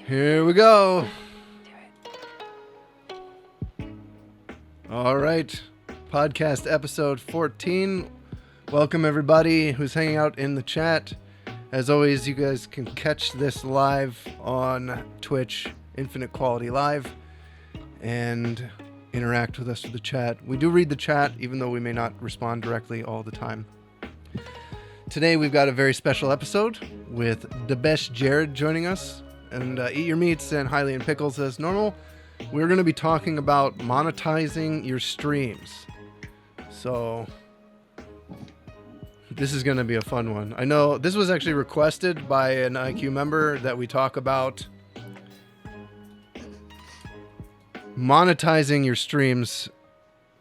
Here we go. All right. Podcast episode 14. Welcome everybody who's hanging out in the chat. As always, you guys can catch this live on Twitch, Infinite Quality Live, and interact with us through the chat. We do read the chat, even though we may not respond directly all the time. Today we've got a very special episode with the best Jared joining us, and Eat Your Meats and Highly in Pickles as normal. We're going to be talking about monetizing your streams. So this is going to be a fun one. I know this was actually requested by an IQ member that we talk about monetizing your streams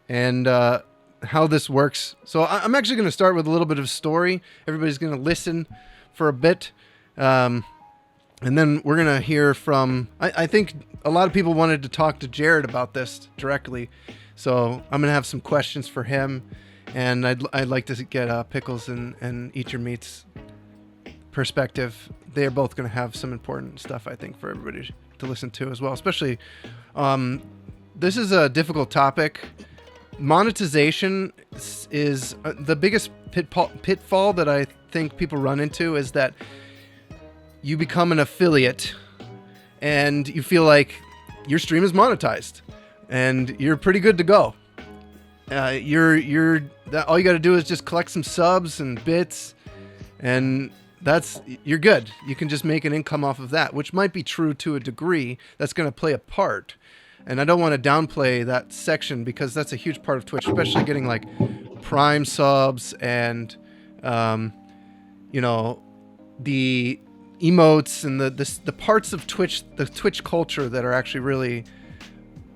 and how this works. So I'm actually going to start with a little bit of story. Everybody's going to listen for a bit. And then we're going to hear from, I think a lot of people wanted to talk to Jared about this directly. So I'm going to have some questions for him. And I'd like to get Pickles and Eat Your Meats perspective. They're both going to have some important stuff, I think, for everybody to listen to as well. Especially, this is a difficult topic. Monetization is the biggest pitfall that I think people run into is that you become an affiliate and you feel like your stream is monetized and you're pretty good to go. All you got to do is just collect some subs and bits and you're good. You can just make an income off of that, which might be true to a degree. That's going to play a part. And I don't want to downplay that section because that's a huge part of Twitch, especially getting like Prime subs and, the emotes and the parts of Twitch, the Twitch culture that are actually really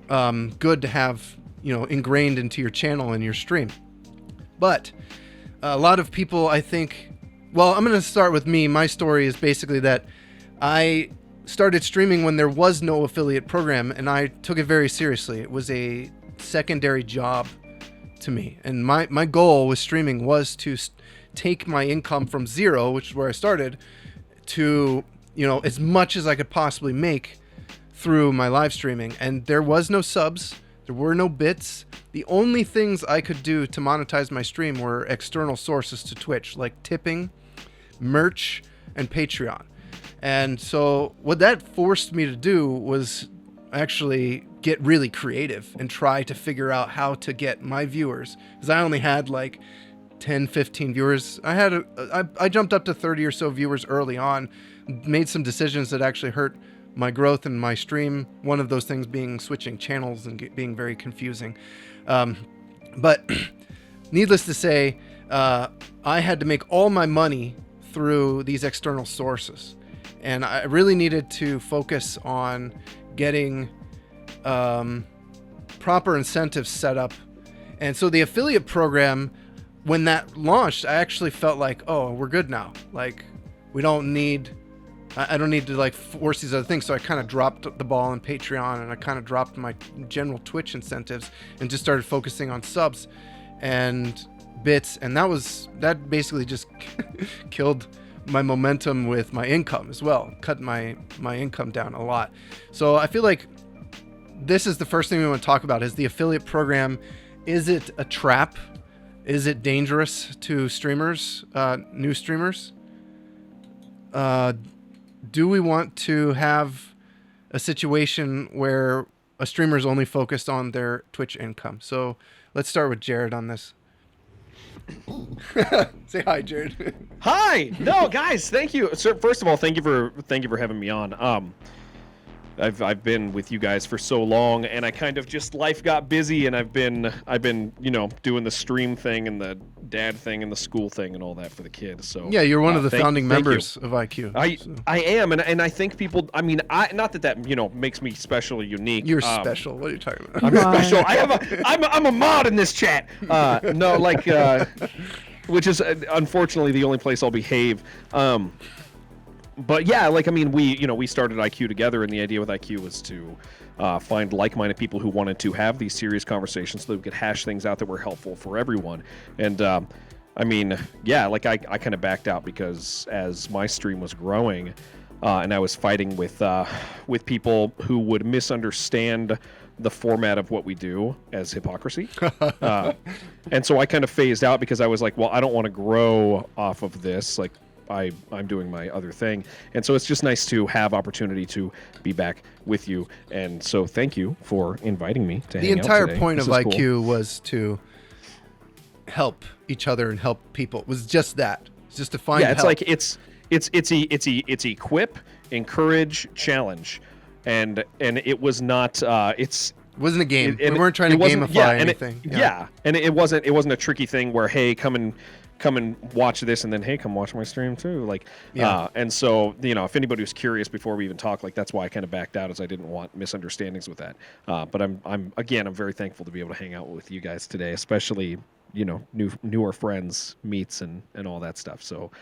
good to have, ingrained into your channel and your stream. But a lot of people, I think, well, I'm going to start with me. My story is basically that I started streaming when there was no affiliate program, and I took it very seriously. It was a secondary job to me, and my goal with streaming was to take my income from zero, which is where I started, to as much as I could possibly make through my live streaming. And there was no subs, there were no bits. The only things I could do to monetize my stream were external sources to Twitch, like tipping, merch, and Patreon. And so what that forced me to do was actually get really creative and try to figure out how to get my viewers, because I only had like 10, 15 viewers. I jumped up to 30 or so viewers early on, made some decisions that actually hurt my growth in my stream. One of those things being switching channels and being very confusing. But needless to say, I had to make all my money through these external sources. And I really needed to focus on getting proper incentives set up. And so the affiliate program, when that launched, I actually felt like, oh, we're good now. Like, I don't need to like force these other things. So I kind of dropped the ball on Patreon and I kind of dropped my general Twitch incentives and just started focusing on subs and bits. And that basically just killed my momentum with my income as well, cut my income down a lot. So I feel like this is the first thing we want to talk about is the affiliate program. Is it a trap? Is it dangerous to streamers, new streamers? Do we want to have a situation where a streamer is only focused on their Twitch income? So let's start with Jared on this. Say hi, Jared. Hi. No, guys, thank you. So first of all, thank you for having me on. I've been with you guys for so long, and I kind of just life got busy, and I've been doing the stream thing and the dad thing and the school thing and all that for the kids. So yeah, you're one of the founding members of IQ. I am, and I think people. I mean, not that makes me special or unique. You're special. What are you talking about? I'm special. I'm a mod in this chat. Which is unfortunately the only place I'll behave. But yeah, we started IQ together, and the idea with IQ was to find like-minded people who wanted to have these serious conversations so that we could hash things out that were helpful for everyone. And I kind of backed out because as my stream was growing, and I was fighting with people who would misunderstand the format of what we do as hypocrisy. And so I kind of phased out because I was like, well, I don't want to grow off of this. Like, I'm doing my other thing. And so it's just nice to have opportunity to be back with you. And so thank you for inviting me to hang out today. The entire point This of is IQ cool. was to help each other and help people. It was just that. It's just to find it's help. like it's equip, encourage, challenge. And it was not It wasn't a game. we weren't trying to gamify anything. And it wasn't a tricky thing where, hey, come and watch this, and then, hey, come watch my stream too. Like, and so, if anybody was curious before we even talked, like, that's why I kind of backed out, as I didn't want misunderstandings with that. But I'm very thankful to be able to hang out with you guys today, especially, newer friends, meets, and all that stuff. So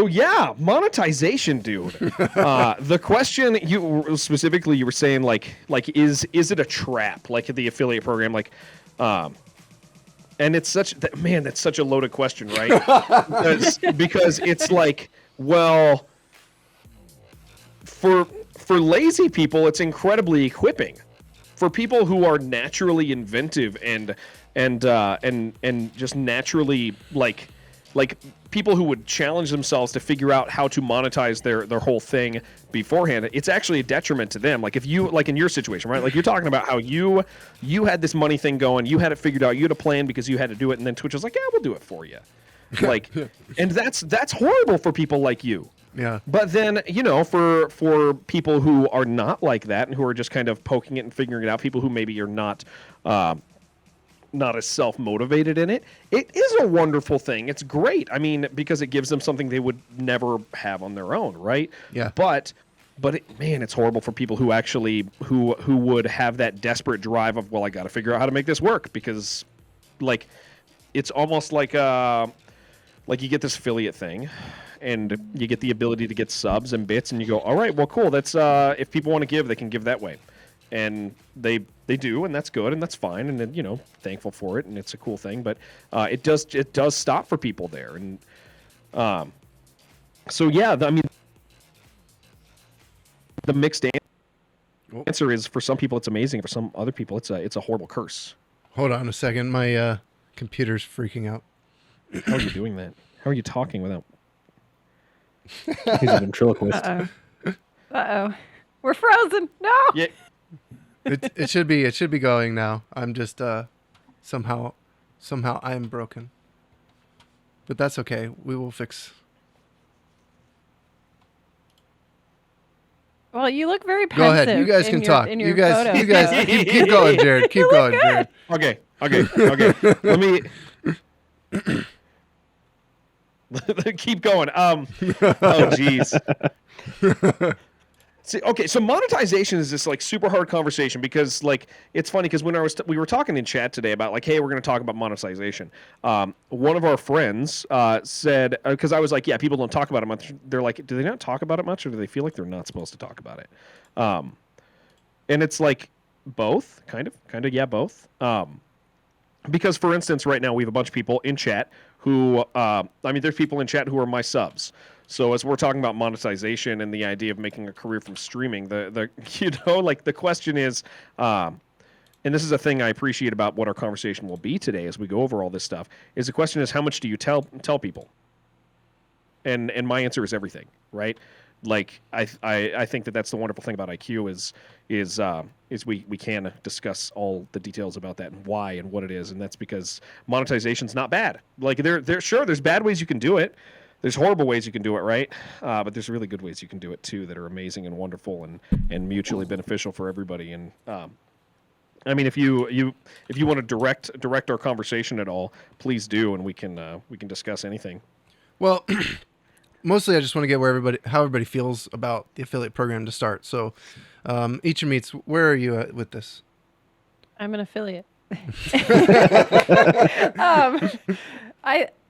yeah, monetization, dude. The question you were saying, like, is it a trap, like the affiliate program, like, and it's that's such a loaded question, right? because it's like, well, for lazy people, it's incredibly equipping. For people who are naturally inventive and just naturally like people who would challenge themselves to figure out how to monetize their whole thing beforehand, it's actually a detriment to them. Like, if you, like in your situation, right? Like, you're talking about how you had this money thing going, you had it figured out, you had a plan because you had to do it, and then Twitch was like, yeah, we'll do it for you. Like, and that's horrible for people like you. Yeah. But then, for people who are not like that and who are just kind of poking it and figuring it out, people who maybe are not as self-motivated in it, it is a wonderful thing. It's great. I mean, because it gives them something they would never have on their own, right? Yeah. But it's horrible for people who actually who would have that desperate drive of, well, I got to figure out how to make this work, because, like, it's almost like you get this affiliate thing, and you get the ability to get subs and bits, and you go, all right, well, cool. That's if people want to give, they can give that way. And they do, and that's good, and that's fine, and then, thankful for it, and it's a cool thing. But it does stop for people there, and so yeah, I mean, the mixed answer is, for some people it's amazing, for some other people it's a horrible curse. Hold on a second, my computer's freaking out. How are you doing that? How are you talking without? He's a ventriloquist. Uh-oh. We're frozen. No. Yeah. It should be going now. I'm just somehow I'm broken. But that's okay. We will fix. Well, you look very pensive. Go ahead. You guys can talk. You guys keep going, Jared. Keep going, Jared. Okay. Let me keep going. Oh, jeez. See, okay, so monetization is this, like, super hard conversation, because, like, it's funny because when we were talking in chat today about, like, hey, we're going to talk about monetization. One of our friends said, because I was like, yeah, people don't talk about it much. They're like, do they not talk about it much, or do they feel like they're not supposed to talk about it? And it's like both, kind of, yeah, both. Because, for instance, right now we have a bunch of people in chat who, there's people in chat who are my subs. So as we're talking about monetization and the idea of making a career from streaming, the question is, and this is a thing I appreciate about what our conversation will be today as we go over all this stuff, is the question is, how much do you tell people? And my answer is everything, right? Like, I think that's the wonderful thing about IQ is we can discuss all the details about that and why and what it is, and that's because monetization's not bad. Like, there's bad ways you can do it. There's horrible ways you can do it, right? But there's really good ways you can do it too that are amazing and wonderful and mutually beneficial for everybody. And I mean, if you want to direct our conversation at all, please do, and we can discuss anything. Well, mostly I just want to get how everybody feels about the affiliate program to start. So, each of meets, where are you at with this? I'm an affiliate.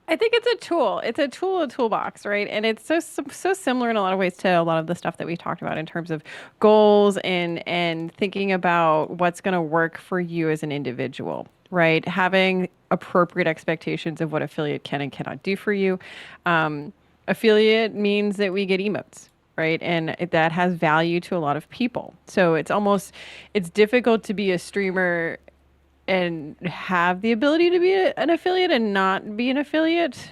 I think it's a tool. It's a tool, a toolbox, right? And it's so similar in a lot of ways to a lot of the stuff that we talked about in terms of goals and thinking about what's going to work for you as an individual, right? Having appropriate expectations of what affiliate can and cannot do for you. Affiliate means that we get emotes, right? And that has value to a lot of people. So it's difficult to be a streamer and have the ability to be an affiliate and not be an affiliate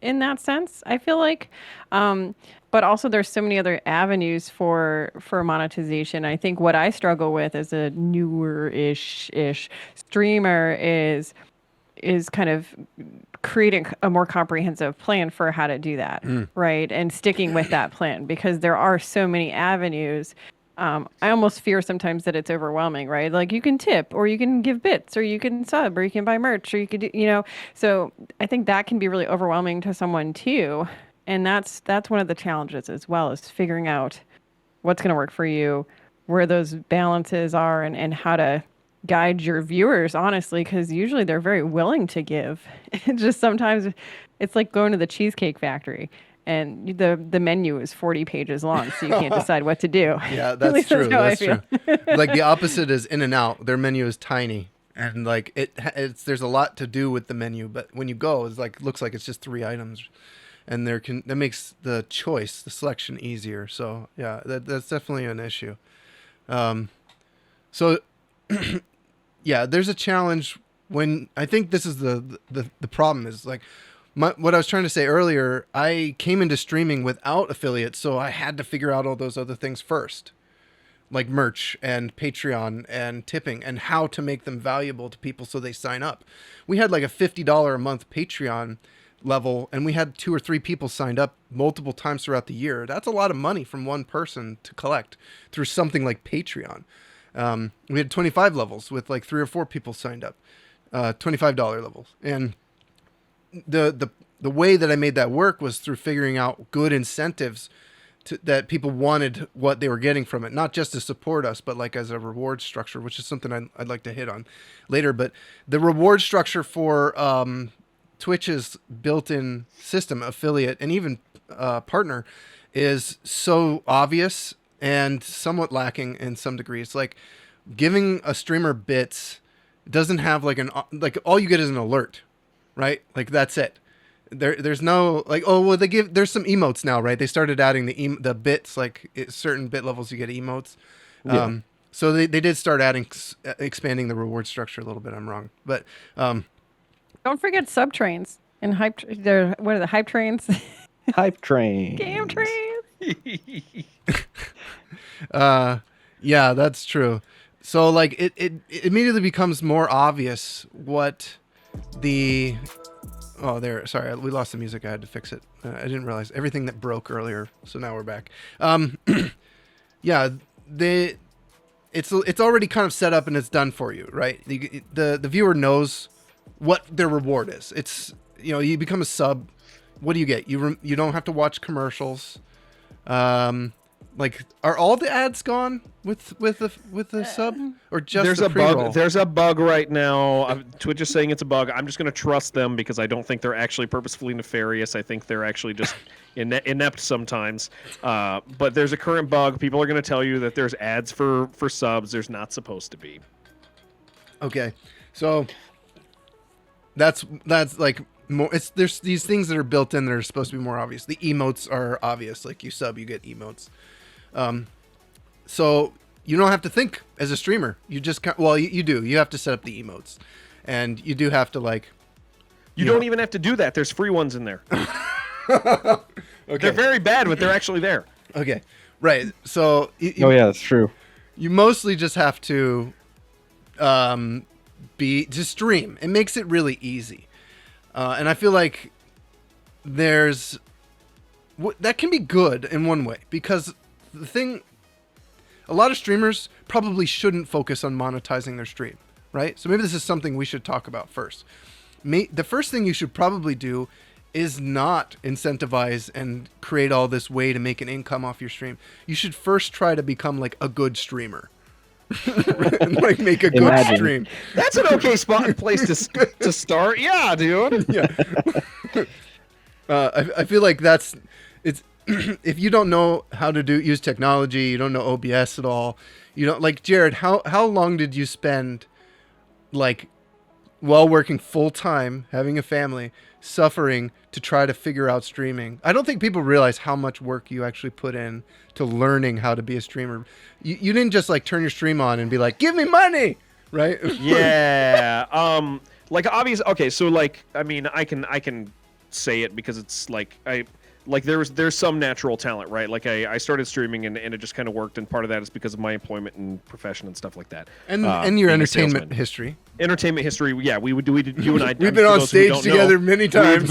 in that sense, I feel like. But also there's so many other avenues for monetization. I think what I struggle with as a newer-ish streamer is kind of creating a more comprehensive plan for how to do that, right? And sticking with that plan because there are so many avenues. I almost fear sometimes that it's overwhelming, right? Like you can tip or you can give bits or you can sub or you can buy merch or you could do, so I think that can be really overwhelming to someone too. And that's one of the challenges as well is figuring out what's going to work for you, where those balances are and how to guide your viewers honestly because usually they're very willing to give. It's just sometimes it's like going to the Cheesecake Factory and the menu is 40 pages long so you can't decide what to do. Yeah, At that's least true. how I That's feel. true. Like the opposite is In-N-Out. Their menu is tiny, and like there's a lot to do with the menu. But when you go, it's like looks like it's just 3 items, and that makes the selection easier. So yeah, that's definitely an issue. So yeah, there's a challenge when I think this is the problem is like. What I was trying to say earlier, I came into streaming without affiliates, so I had to figure out all those other things first, like merch and Patreon and tipping and how to make them valuable to people so they sign up. We had like a $50 a month Patreon level, and we had 2 or 3 people signed up multiple times throughout the year. That's a lot of money from one person to collect through something like Patreon. We had 25 levels with like 3 or 4 people signed up, $25 levels, and the way that I made that work was through figuring out good incentives that people wanted what they were getting from it, not just to support us, but like as a reward structure, which is something I'd like to hit on later. But the reward structure for Twitch's built-in system, affiliate, and even partner is so obvious and somewhat lacking in some degrees. Like giving a streamer bits doesn't have like all you get is an alert. Right? Like that's it. There's no like, oh, well, there's some emotes now, right? They started adding the bits, like certain bit levels you get emotes. Yeah. So they did start expanding the reward structure a little bit. I'm wrong. But, Don't forget sub trains and what are the hype trains? Hype train. Game trains. yeah, that's true. So like it immediately becomes more obvious what sorry, we lost the music. I had to fix it. I didn't realize everything that broke earlier. So now we're back. Yeah, it's already kind of set up and it's done for you, right? The viewer knows what their reward is. It's, you become a sub. What do you get? You don't have to watch commercials. Like, are all the ads gone with the sub, or just There's the a pre-roll? bug. There's a bug right now. Twitch is saying it's a bug. I'm just going to trust them because I don't think they're actually purposefully nefarious. I think they're actually just inept sometimes. But there's a current bug. People are going to tell you that there's ads for subs. There's not supposed to be. Okay, so that's like more. There's these things that are built in that are supposed to be more obvious. The emotes are obvious. Like you sub, you get emotes. So you don't have to think as a streamer. You just you do. You have to set up the emotes, and you do have to like. You don't even have to do that. There's free ones in there. Okay. They're very bad, but they're actually there. Okay, right. So Oh yeah, that's true. you mostly just have to stream. It makes it really easy, and I feel like that can be good in one way because a lot of streamers probably shouldn't focus on monetizing their stream, right? So maybe this is something we should talk about first. The first thing you should probably do is not incentivize and create all this way to make an income off your stream. You should first try to become like a good streamer. Like make a good stream. That's an okay place to start. Yeah, dude. Yeah. I feel like it's if you don't know how to use technology, you don't know OBS at all. You don't like Jared. How long did you spend like while working full time, having a family, suffering to try to figure out streaming. I don't think people realize how much work you actually put in to learning how to be a streamer. You didn't just like turn your stream on and be like, "Give me money," right? Yeah. Like obvious. Okay, so like I mean, I can say it because it's like there's some natural talent, right? Like I started streaming and it just kind of worked, and part of that is because of my employment and profession and stuff like that. And your being a entertainment salesman. history. Entertainment history, yeah, you and I. We've been on stage together many times.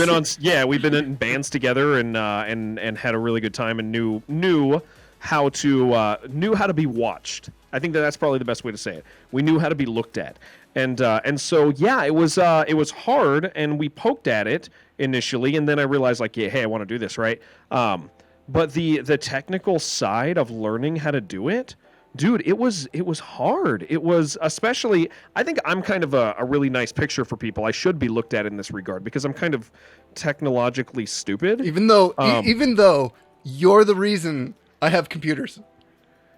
We've been in bands together and had a really good time and knew how to be watched. I think that's probably the best way to say it. We knew how to be looked at, and so yeah, it was hard, and we poked at it initially, and then I realized like, yeah, hey, I want to do this, right? But the technical side of learning how to do it, dude, it was hard. It was, especially, I think I'm kind of a really nice picture for people. I should be looked at in this regard because I'm kind of technologically stupid. Even though you're the reason I have computers.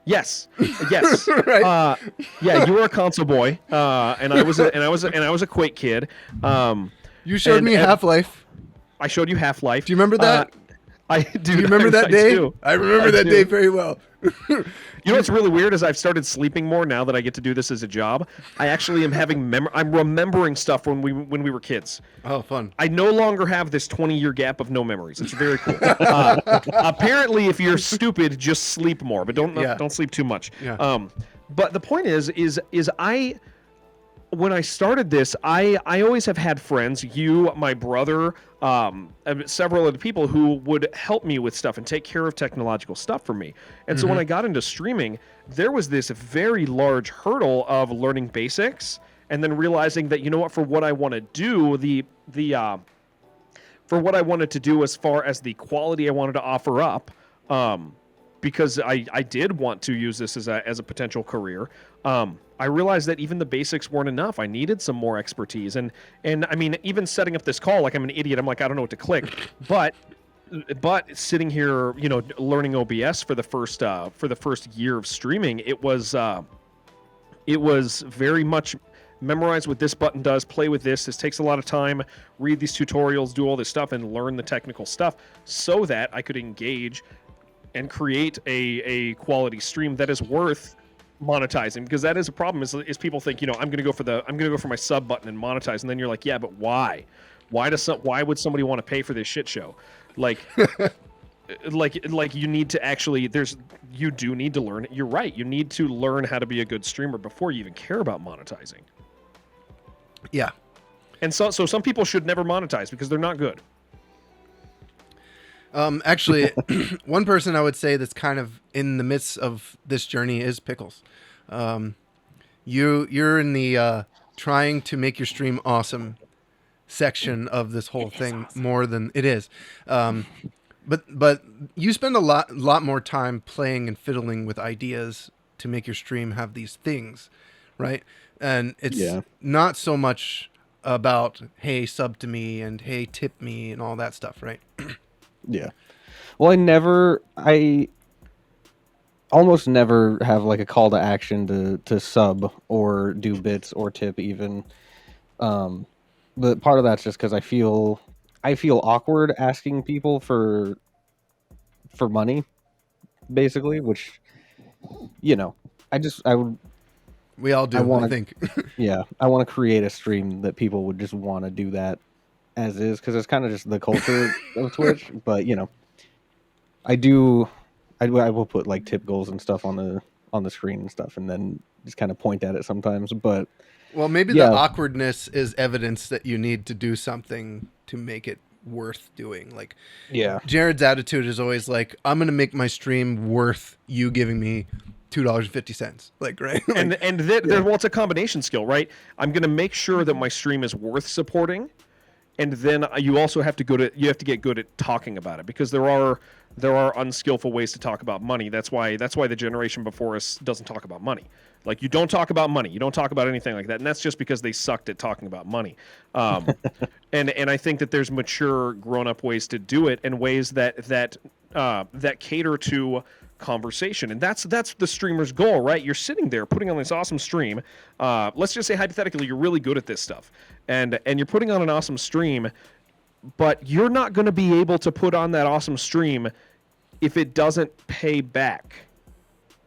Yes. Right. Yeah, you were a console boy, and I was a Quake kid. You showed me Half-Life. I showed you Half-Life. Do you remember that? I do. Do you remember that day? I remember that day very well. You know what's really weird is I've started sleeping more now that I get to do this as a job. I actually am I'm remembering stuff when we were kids. Oh, fun. I no longer have this 20-year gap of no memories. It's very cool. Apparently, if you're stupid, just sleep more, but don't sleep too much. Yeah. But the point is when I started this, I always have had friends, you, my brother, and several other people who would help me with stuff and take care of technological stuff for me. And so when I got into streaming, there was this very large hurdle of learning basics and then realizing that, you know what, for what I want to do, for what I wanted to do as far as the quality I wanted to offer up, because I did want to use this as a potential career. I realized that even the basics weren't enough. I needed some more expertise, and I mean, even setting up this call, like I'm an idiot. I'm like, I don't know what to click, but sitting here, you know, learning OBS for the first year of streaming, it was very much memorize what this button does, play with this. This takes a lot of time. Read these tutorials, do all this stuff, and learn the technical stuff so that I could engage and create a quality stream that is worth monetizing, because that is a problem is people think, you know, I'm going to go for my sub button and monetize, and then you're like, yeah, but why would somebody want to pay for this shit show? Like like you need to actually you do need to learn. You're right, you need to learn how to be a good streamer before you even care about monetizing. Yeah. And so some people should never monetize because they're not good. Actually, one person I would say that's kind of in the midst of this journey is Pickles. You're in the trying to make your stream awesome section of this whole thing awesome. More than it is. But you spend a lot more time playing and fiddling with ideas to make your stream have these things, right? And it's not so much about, hey, sub to me and hey, tip me and all that stuff, right? Yeah. Well, I almost never have like a call to action to sub or do bits or tip even. But part of that's just because I feel awkward asking people for money, basically, which, you know, we all do, I think. Yeah, I want to create a stream that people would just want to do that as is, because it's kind of just the culture of Twitch. But you know, I will put like tip goals and stuff on the screen and stuff, and then just kind of point at it sometimes. But well, maybe the awkwardness is evidence that you need to do something to make it worth doing. Like, Jared's attitude is always like, I'm gonna make my stream worth you giving me $2.50, like, right? and well, it's a combination skill, right? I'm gonna make sure that my stream is worth supporting, and then you also have to get good at talking about it, because there are unskillful ways to talk about money. That's why the generation before us doesn't talk about money. Like, you don't talk about money, you don't talk about anything like that, and that's just because they sucked at talking about money. And I think that there's mature, grown-up ways to do it, and ways that cater to conversation. And that's the streamer's goal, right? You're sitting there putting on this awesome stream. Let's just say hypothetically you're really good at this stuff, and you're putting on an awesome stream, but you're not going to be able to put on that awesome stream if it doesn't pay back,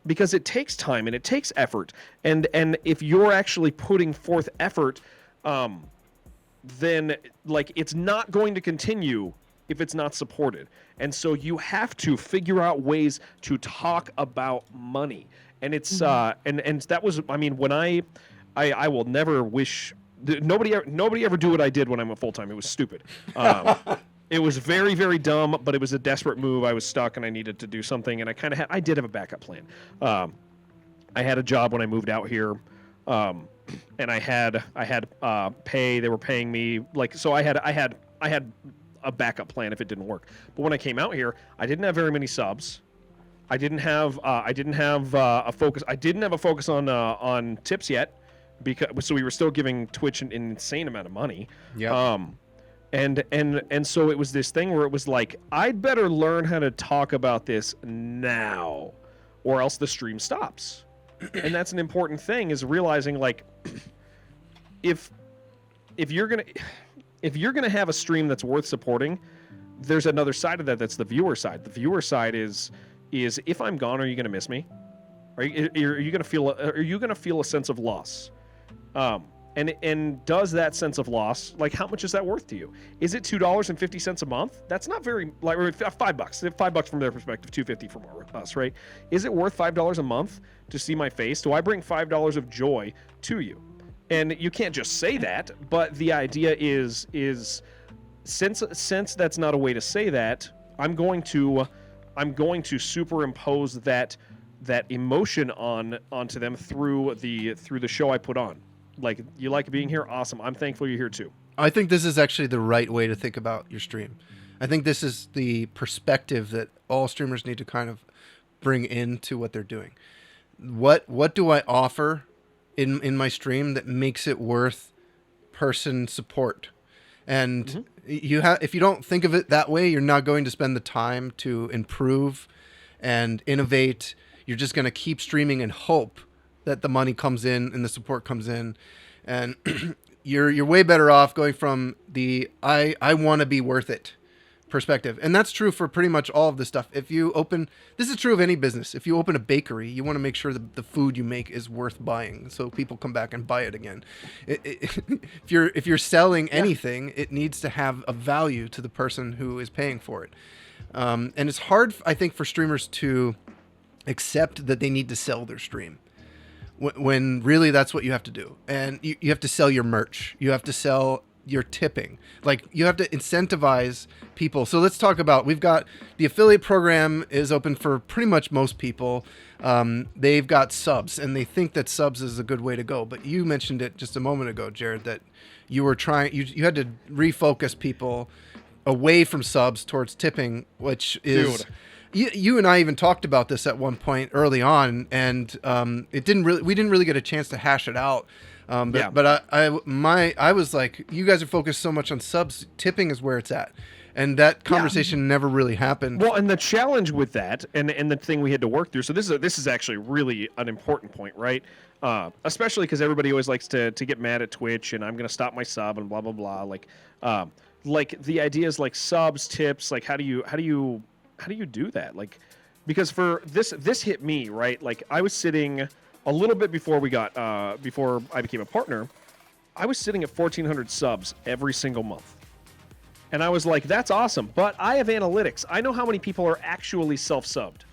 because it takes time and it takes effort. And if you're actually putting forth effort, then like it's not going to continue if it's not supported. And so you have to figure out ways to talk about money. And it's and that was, I mean, when I will never wish nobody ever do what I did when I went full time. It was stupid. It was very, very dumb, but it was a desperate move. I was stuck and I needed to do something, and I did have a backup plan. I had a job when I moved out here, and I had pay. They were paying me like, so I had a backup plan if it didn't work. But when I came out here, I didn't have very many subs. I didn't have a focus. I didn't have a focus on tips yet, because so we were still giving Twitch an insane amount of money. Yeah. And so it was this thing where it was like, I'd better learn how to talk about this now, or else the stream stops. And that's an important thing, is realizing like, if you're gonna have a stream that's worth supporting, there's another side of that. That's the viewer side. The viewer side is if I'm gone, are you gonna miss me? Are you gonna feel a sense of loss? And does that sense of loss, like, how much is that worth to you? Is it $2.50 a month? That's not very, like, or $5. $5 from their perspective, $2.50 from us, right? Is it worth $5 a month to see my face? Do I bring $5 of joy to you? And you can't just say that, but the idea is since that's not a way to say that, I'm going to superimpose that emotion onto them through the show I put on. Like, you like being here? Awesome. I'm thankful you're here too. I think this is actually the right way to think about your stream. I think this is the perspective that all streamers need to kind of bring into what they're doing. What do I offer in my stream that makes it worth person support? And if you don't think of it that way, you're not going to spend the time to improve and innovate. You're just going to keep streaming and hope that the money comes in and the support comes in, and you're way better off going from the I want to be worth it perspective. And that's true for pretty much all of this stuff. This is true of any business. If you open a bakery, you want to make sure that the food you make is worth buying, so people come back and buy it again. If you're selling anything, it needs to have a value to the person who is paying for it. And it's hard, I think, for streamers to accept that they need to sell their stream, when really that's what you have to do. And you have to sell your merch. You have to sell your tipping. Like, you have to incentivize people. So let's talk about, we've got the affiliate program is open for pretty much most people. They've got subs, and they think that subs is a good way to go. But you mentioned it just a moment ago, Jared, that you were trying, you had to refocus people away from subs towards tipping, which is... Dude. You and I even talked about this at one point early on, and we didn't really get a chance to hash it out. But I was like, you guys are focused so much on subs, tipping is where it's at, and that conversation never really happened. Well, and the challenge with that, and the thing we had to work through. So this is actually really an important point, right? Especially because everybody always likes to get mad at Twitch, and I'm going to stop my sub and blah blah blah. Like the idea is like subs, tips. Like how do you do that? Like, because for this hit me, right? Like, I was sitting a little bit before before I became a partner, I was sitting at 1,400 subs every single month. And I was like, that's awesome, but I have analytics. I know how many people are actually self-subbed.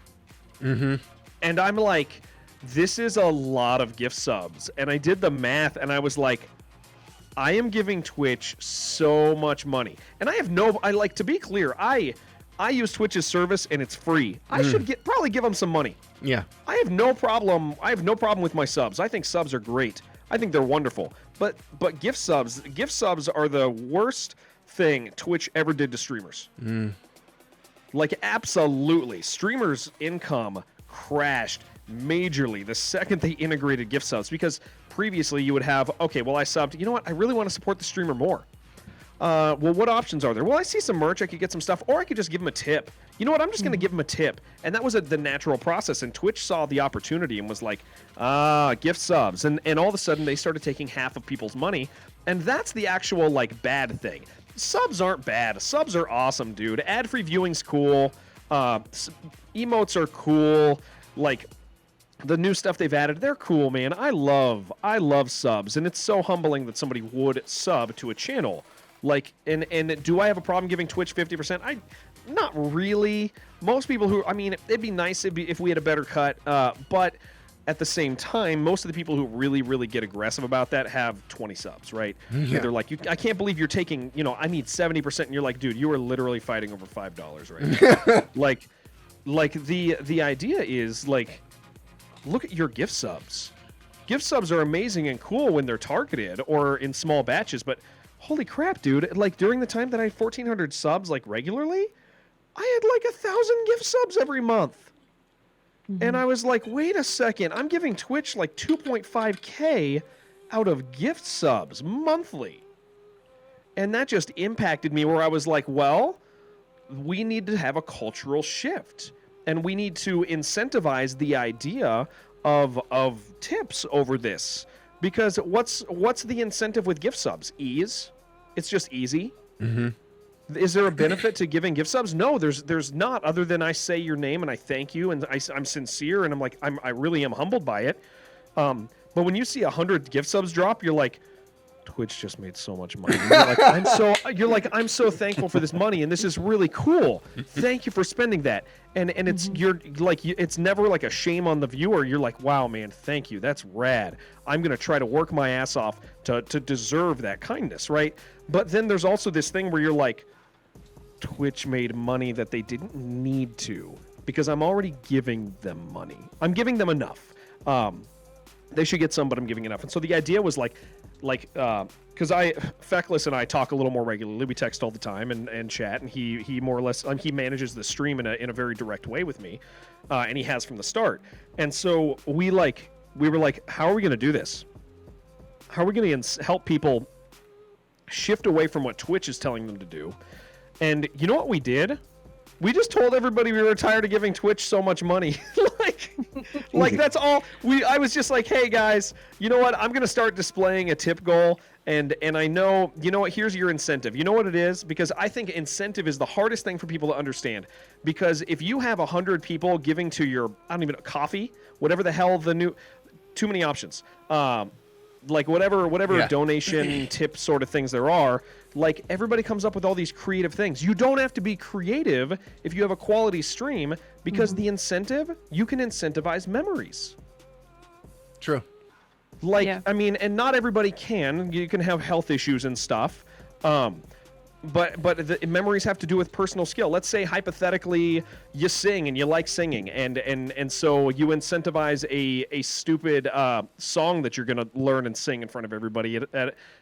Mm-hmm. And I'm like, this is a lot of gift subs. And I did the math, and I was like, I am giving Twitch so much money. And to be clear, I use Twitch's service, and it's free. I should probably give them some money. Yeah. I have no problem with my subs. I think subs are great. I think they're wonderful. But gift subs are the worst thing Twitch ever did to streamers. Like, absolutely. Streamers' income crashed majorly the second they integrated gift subs, because previously you would have, okay, well, I subbed. You know what? I really want to support the streamer more. well, what options are there? Well, I see some merch. I could get some stuff, or I could just give them a tip. You know what? I'm just going to give them a tip. And that was the natural process. And Twitch saw the opportunity and was like, gift subs. And all of a sudden, they started taking half of people's money. And that's the actual, like, bad thing. Subs aren't bad. Subs are awesome, dude. Ad-free viewing's cool. Emotes are cool. Like, the new stuff they've added, they're cool, man. I love subs. And it's so humbling that somebody would sub to a channel. Like, and do I have a problem giving Twitch 50%? Not really. Most people who, I mean, it'd be nice if we had a better cut, but at the same time, most of the people who really, really get aggressive about that have 20 subs, right? Yeah. They're like, I can't believe you're taking, I need 70%, and you're like, dude, you are literally fighting over $5 right now. like the idea is, like, look at your gift subs. Gift subs are amazing and cool when they're targeted or in small batches, but holy crap, dude. Like, during the time that I had 1,400 subs, like, regularly, I had, like, 1,000 gift subs every month. And I was like, wait a second. I'm giving Twitch, like, 2.5K out of gift subs monthly. And that just impacted me where I was like, well, we need to have a cultural shift. And we need to incentivize the idea of tips over this. Because what's the incentive with gift subs? Ease. It's just easy. Mm-hmm. Is there a benefit to giving gift subs? No, there's not, other than I say your name and I thank you and I'm sincere and I'm like, I really am humbled by it. But when you see 100 gift subs drop, you're like, Twitch just made so much money. You're like, I'm so thankful for this money and this is really cool. Thank you for spending that. And it's it's never like a shame on the viewer. You're like, wow, man, thank you. That's rad. I'm gonna try to work my ass off to deserve that kindness, right? But then there's also this thing where you're like, Twitch made money that they didn't need to because I'm already giving them money. I'm giving them enough. They should get some, but I'm giving enough. And so the idea was because Feckless and I talk a little more regularly. We text all the time and chat, and he more or less he manages the stream in a very direct way with me, and he has from the start. And so we were like, how are we going to do this? How are we going to help people shift away from what Twitch is telling them to do? And you know what we did? We just told everybody we were tired of giving Twitch so much money. like that's all. I was just like, hey guys, you know what? I'm gonna start displaying a tip goal, and I know, you know what? Here's your incentive. You know what it is? Because I think incentive is the hardest thing for people to understand. Because if you have 100 people giving to your, I don't even know, coffee, whatever the hell too many options. Like whatever donation tip sort of things there are, like everybody comes up with all these creative things. You don't have to be creative if you have a quality stream, because the incentive, you can incentivize memories. True. Like, Yeah. I mean, and not everybody can. You can have health issues and stuff. But the memories have to do with personal skill. Let's say hypothetically you sing and you like singing, and so you incentivize a stupid song that you're gonna learn and sing in front of everybody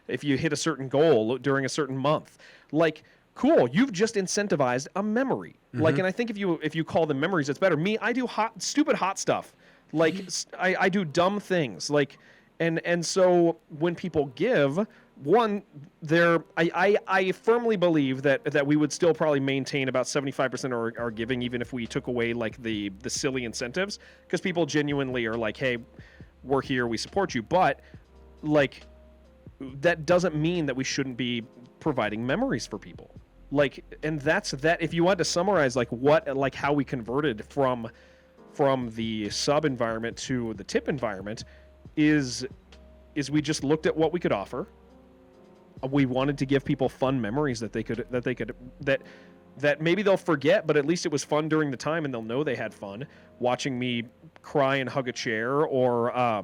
if you hit a certain goal during a certain month. Like, cool, you've just incentivized a memory. Like, and I think if you call them memories, it's better. Me, I do stupid hot stuff. Like, I do dumb things. Like, and so when people give. One, I firmly believe that we would still probably maintain about 75% of our giving, even if we took away like the silly incentives, because people genuinely are like, hey, we're here, we support you. But like, that doesn't mean that we shouldn't be providing memories for people. Like, and that's that. If you want to summarize like how we converted from the sub environment to the tip environment, is we just looked at what we could offer. We wanted to give people fun memories that maybe they'll forget, but at least it was fun during the time, and they'll know they had fun watching me cry and hug a chair. Or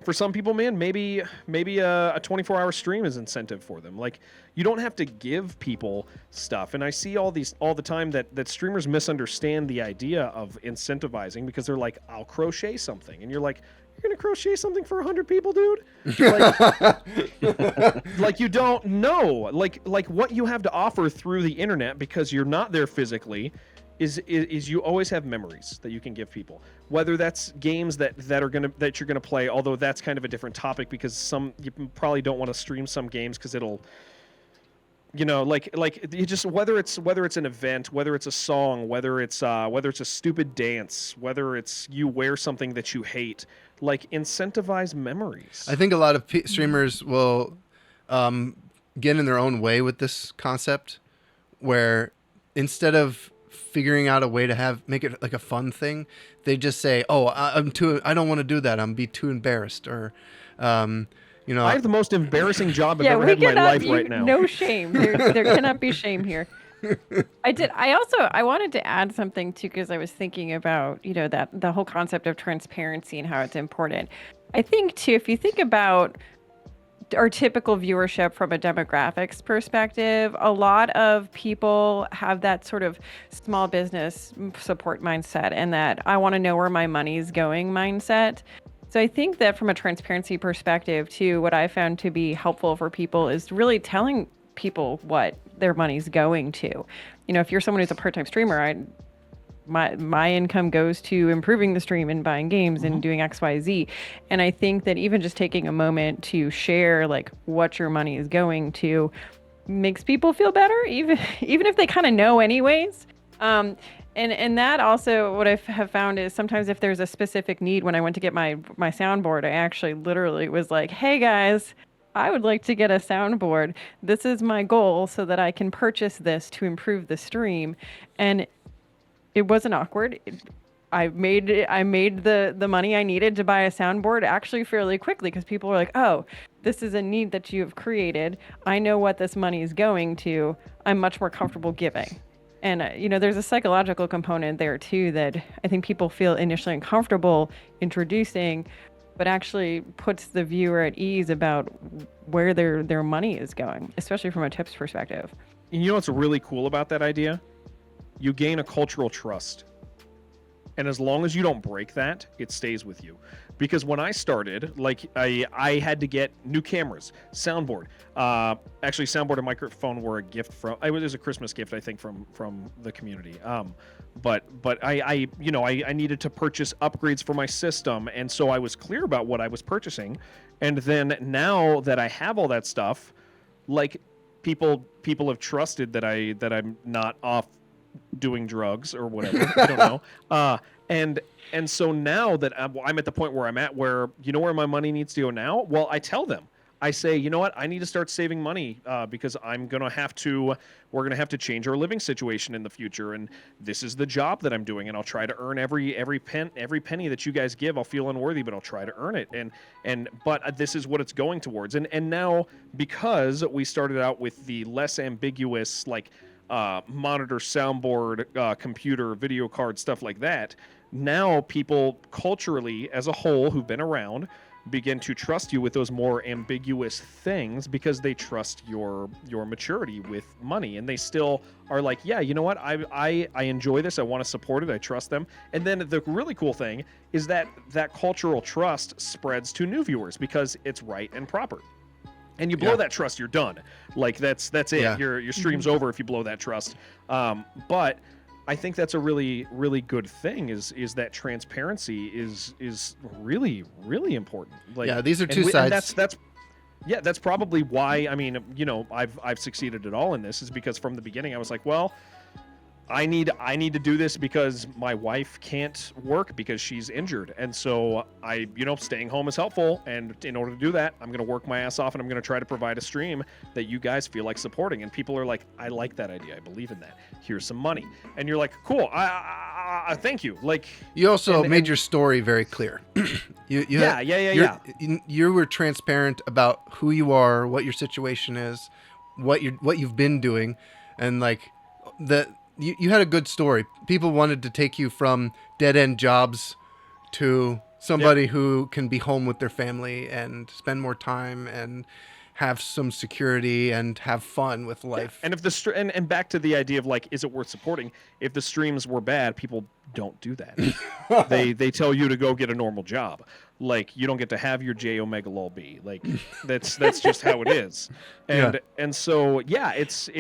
for some people, man, maybe a 24-hour stream is incentive for them. Like, you don't have to give people stuff. And I see all the time that streamers misunderstand the idea of incentivizing, because they're like, I'll crochet something, and you're like, you're gonna crochet something for 100 people, dude? Like you don't know. Like what you have to offer through the internet, because you're not there physically, is you always have memories that you can give people. Whether that's games that you're gonna play, although that's kind of a different topic, because you probably don't want to stream some games because it'll You know, like you just whether it's an event, whether it's a song, whether it's a stupid dance, whether it's you wear something that you hate, like incentivize memories. I think a lot of streamers will get in their own way with this concept, where instead of figuring out a way to make it like a fun thing, they just say, "Oh, I don't want to do that. I'm be too embarrassed," or, you know, I have the most embarrassing job I've Yeah, ever we had in my cannot. life right now. No shame. There cannot be shame here. I wanted to add something too, because I was thinking about, that the whole concept of transparency and how it's important. I think too, if you think about our typical viewership from a demographics perspective, a lot of people have that sort of small business support mindset and that I want to know where my money is going mindset. So I think that from a transparency perspective too, what I found to be helpful for people is really telling people what their money's going to. If you're someone who's a part-time streamer, my income goes to improving the stream and buying games and doing XYZ. And I think that even just taking a moment to share like what your money is going to makes people feel better, even if they kind of know anyways. And that also, what I have found is sometimes if there's a specific need, when I went to get my soundboard, I actually literally was like, hey guys, I would like to get a soundboard. This is my goal so that I can purchase this to improve the stream. And it wasn't awkward. I made the money I needed to buy a soundboard actually fairly quickly, because people were like, oh, this is a need that you have created. I know what this money is going to. I'm much more comfortable giving. And, there's a psychological component there too that I think people feel initially uncomfortable introducing, but actually puts the viewer at ease about where their money is going, especially from a tips perspective. You know what's really cool about that idea? You gain a cultural trust. And as long as you don't break that, it stays with you. Because when I started, like I had to get new cameras, soundboard. Actually, soundboard and microphone were a gift from. It was a Christmas gift, I think, from the community. But I needed to purchase upgrades for my system, and so I was clear about what I was purchasing. And then now that I have all that stuff, like people have trusted that I'm not off doing drugs or whatever. I don't know. And so now that I'm at the point where I'm at, where where my money needs to go now. Well, I tell them. I say, you know what? I need to start saving money because we're gonna have to change our living situation in the future, and this is the job that I'm doing, and I'll try to earn every penny that you guys give. I'll feel unworthy, but I'll try to earn it, but this is what it's going towards, and now because we started out with the less ambiguous monitor, soundboard, computer, video card, stuff like that. Now people culturally as a whole who've been around begin to trust you with those more ambiguous things because they trust your maturity with money, and they still are like, yeah, you know what, I enjoy this, I want to support it, I trust them. And then the really cool thing is that cultural trust spreads to new viewers because it's right and proper. And you blow that trust, you're done. Like that's it. Yeah. Your stream's over if you blow that trust. But I think that's a really, really good thing. Is that transparency is really, really important. These are two sides. And that's probably why. I mean, I've succeeded at all in this is because from the beginning I was like, well, I need to do this because my wife can't work because she's injured. And so staying home is helpful. And in order to do that, I'm going to work my ass off and I'm going to try to provide a stream that you guys feel like supporting. And people are like, I like that idea. I believe in that. Here's some money. And you're like, cool. I thank you. Like, you also made your story very clear. You were transparent about who you are, what your situation is, what you've been doing. And like you had a good story. People wanted to take you from dead-end jobs to somebody who can be home with their family and spend more time and have some security and have fun with life. And if and back to the idea of like, is it worth supporting? If the streams were bad, people don't do that. they tell you to go get a normal job. Like, you don't get to have your J Omega Lol B. Like, that's just how it is. And so it's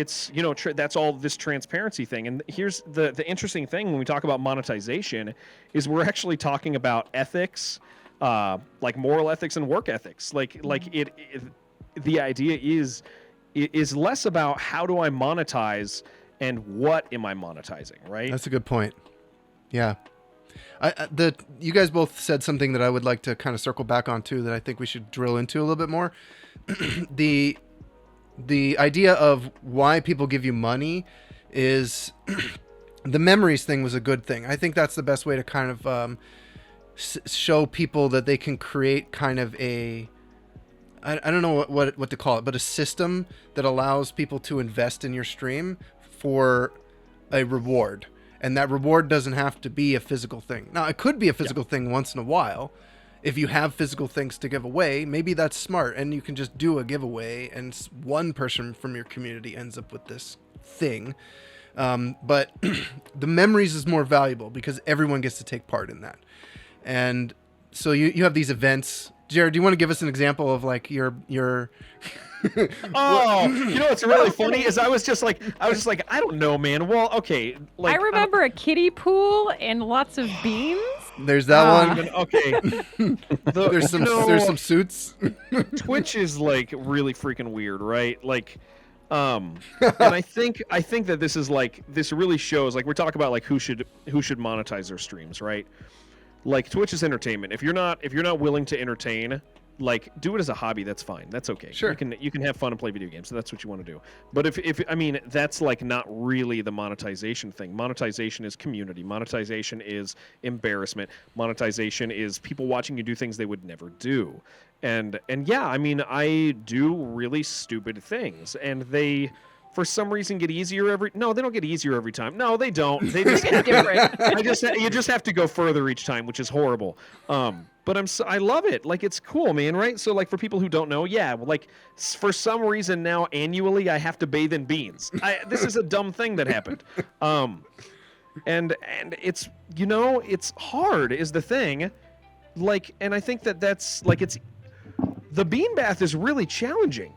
that's all this transparency thing. And here's the interesting thing when we talk about monetization is we're actually talking about ethics, like moral ethics and work ethics. The idea is is less about how do I monetize and what am I monetizing, right? That's a good point. Yeah. You guys both said something that I would like to kind of circle back on too, that I think we should drill into a little bit more. the idea of why people give you money is the memories thing was a good thing. I think that's the best way to kind of show people that they can create kind of a, I don't know what to call it, but a system that allows people to invest in your stream for a reward. And that reward doesn't have to be a physical thing. Now, it could be a physical thing once in a while. If you have physical things to give away, maybe that's smart. And you can just do a giveaway and one person from your community ends up with this thing. But the memories is more valuable because everyone gets to take part in that. And so you have these events. Jared, do you want to give us an example of like your Oh, you know what's really funny is I was just like, I don't know, man. Well, okay. Like, I remember a kiddie pool and lots of beans. There's that one. Okay. There's some suits. Twitch is like really freaking weird, right? Like, and I think that this really shows, like, we're talking about like who should monetize their streams, right? Like, Twitch is entertainment. If you're not willing to entertain, like, do it as a hobby. That's fine. That's okay. Sure. You can have fun and play video games. So that's what you want to do. But if I mean, that's like not really the monetization thing. Monetization is community. Monetization is embarrassment. Monetization is people watching you do things they would never do. And yeah, I mean, I do really stupid things, and they, for some reason, get easier No, they don't get easier every time. No, they don't. They just It's different. you just have to go further each time, which is horrible. But I love it. Like, it's cool, man, right? So, like, for people who don't know, yeah, like, for some reason now annually I have to bathe in beans. This is a dumb thing that happened. And it's, you know, it's hard is the thing. Like, and I think that's like, the bean bath is really challenging.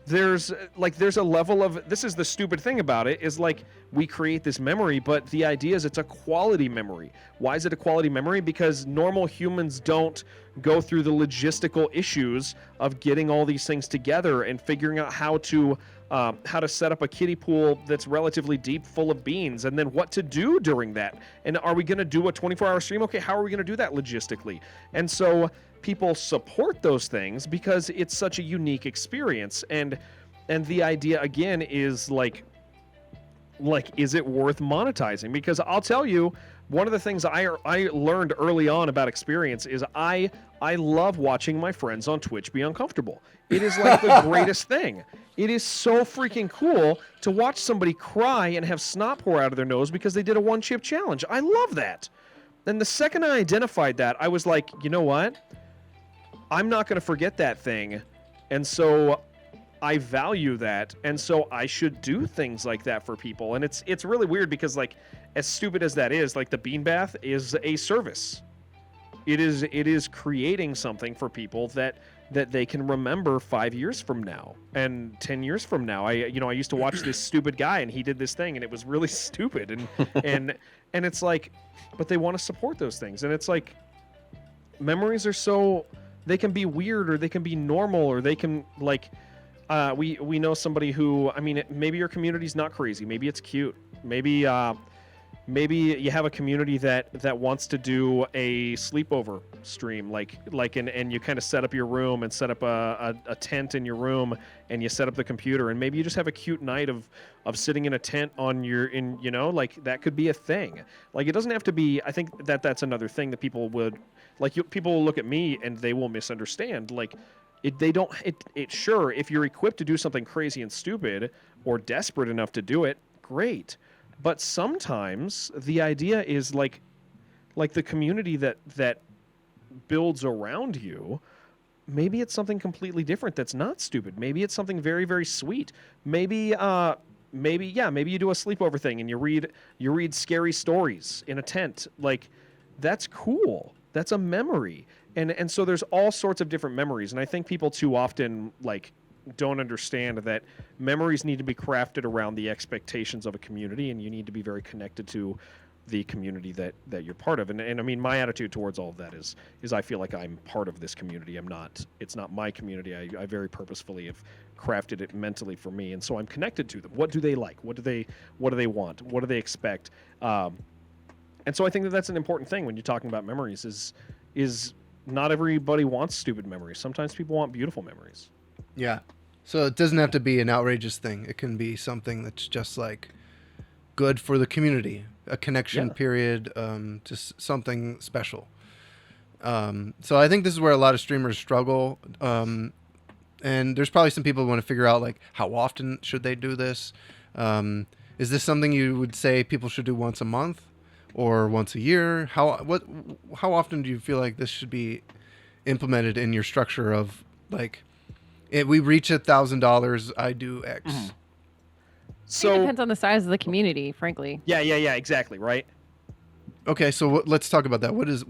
There's a level of, this is the stupid thing about it, is like, we create this memory, but the idea is it's a quality memory. Why is it a quality memory? Because normal humans don't go through the logistical issues of getting all these things together and figuring out how to set up a kiddie pool that's relatively deep, full of beans, and then what to do during that. And are we going to do a 24-hour stream? Okay, how are we going to do that logistically? And so people support those things because it's such a unique experience. And the idea, again, is like, is it worth monetizing? Because I'll tell you, one of the things I learned early on about experience is I love watching my friends on Twitch be uncomfortable. It is like the greatest thing. It is so freaking cool to watch somebody cry and have snot pour out of their nose because they did a one-chip challenge. I love that. And the second I identified that, I was like, you know what? I'm not going to forget that thing. And so I value that, and so I should do things like that for people. And it's really weird because, like, as stupid as that is, like, the bean bath is a service. It is creating something for people that they can remember 5 years from now and 10 years from now. I used to watch this stupid guy and he did this thing and it was really stupid, and it's like, but they want to support those things, and it's like, memories are so, they can be weird or they can be normal or they can, like, we know somebody who, I mean, maybe your community's not crazy. Maybe it's cute. Maybe you have a community that wants to do a sleepover stream, and you kind of set up your room and set up a tent in your room, and you set up the computer, and maybe you just have a cute night of sitting in a tent like, that could be a thing. Like, it doesn't have to be, I think that's another thing that people would, like, people will look at me and they will misunderstand. Like, sure, if you're equipped to do something crazy and stupid or desperate enough to do it, great. But sometimes the idea is like the community that builds around you, maybe it's something completely different that's not stupid. Maybe it's something very, very sweet. Maybe you do a sleepover thing and you read scary stories in a tent. Like, that's cool. That's a memory. And so there's all sorts of different memories. And I think people too often, like, don't understand that memories need to be crafted around the expectations of a community, and you need to be very connected to the community that you're part of. And I mean, my attitude towards all of that is I feel like I'm part of this community. It's not my community. I very purposefully have crafted it mentally for me, and so I'm connected to them. What do they like? What do they want? What do they expect? And so I think that that's an important thing when you're talking about memories is not everybody wants stupid memories. Sometimes people want beautiful memories. Yeah. So it doesn't have to be an outrageous thing. It can be something that's just like good for the community, a connection period, just something special. So I think this is where a lot of streamers struggle. And there's probably some people who want to figure out like how often should they do this? Is this something you would say people should do once a month or once a year? How often do you feel like this should be implemented in your structure of like, if we reach $1,000, I do X? Mm-hmm. It So depends on the size of the community, frankly. yeah, exactly, right? Okay, so let's talk about that. What is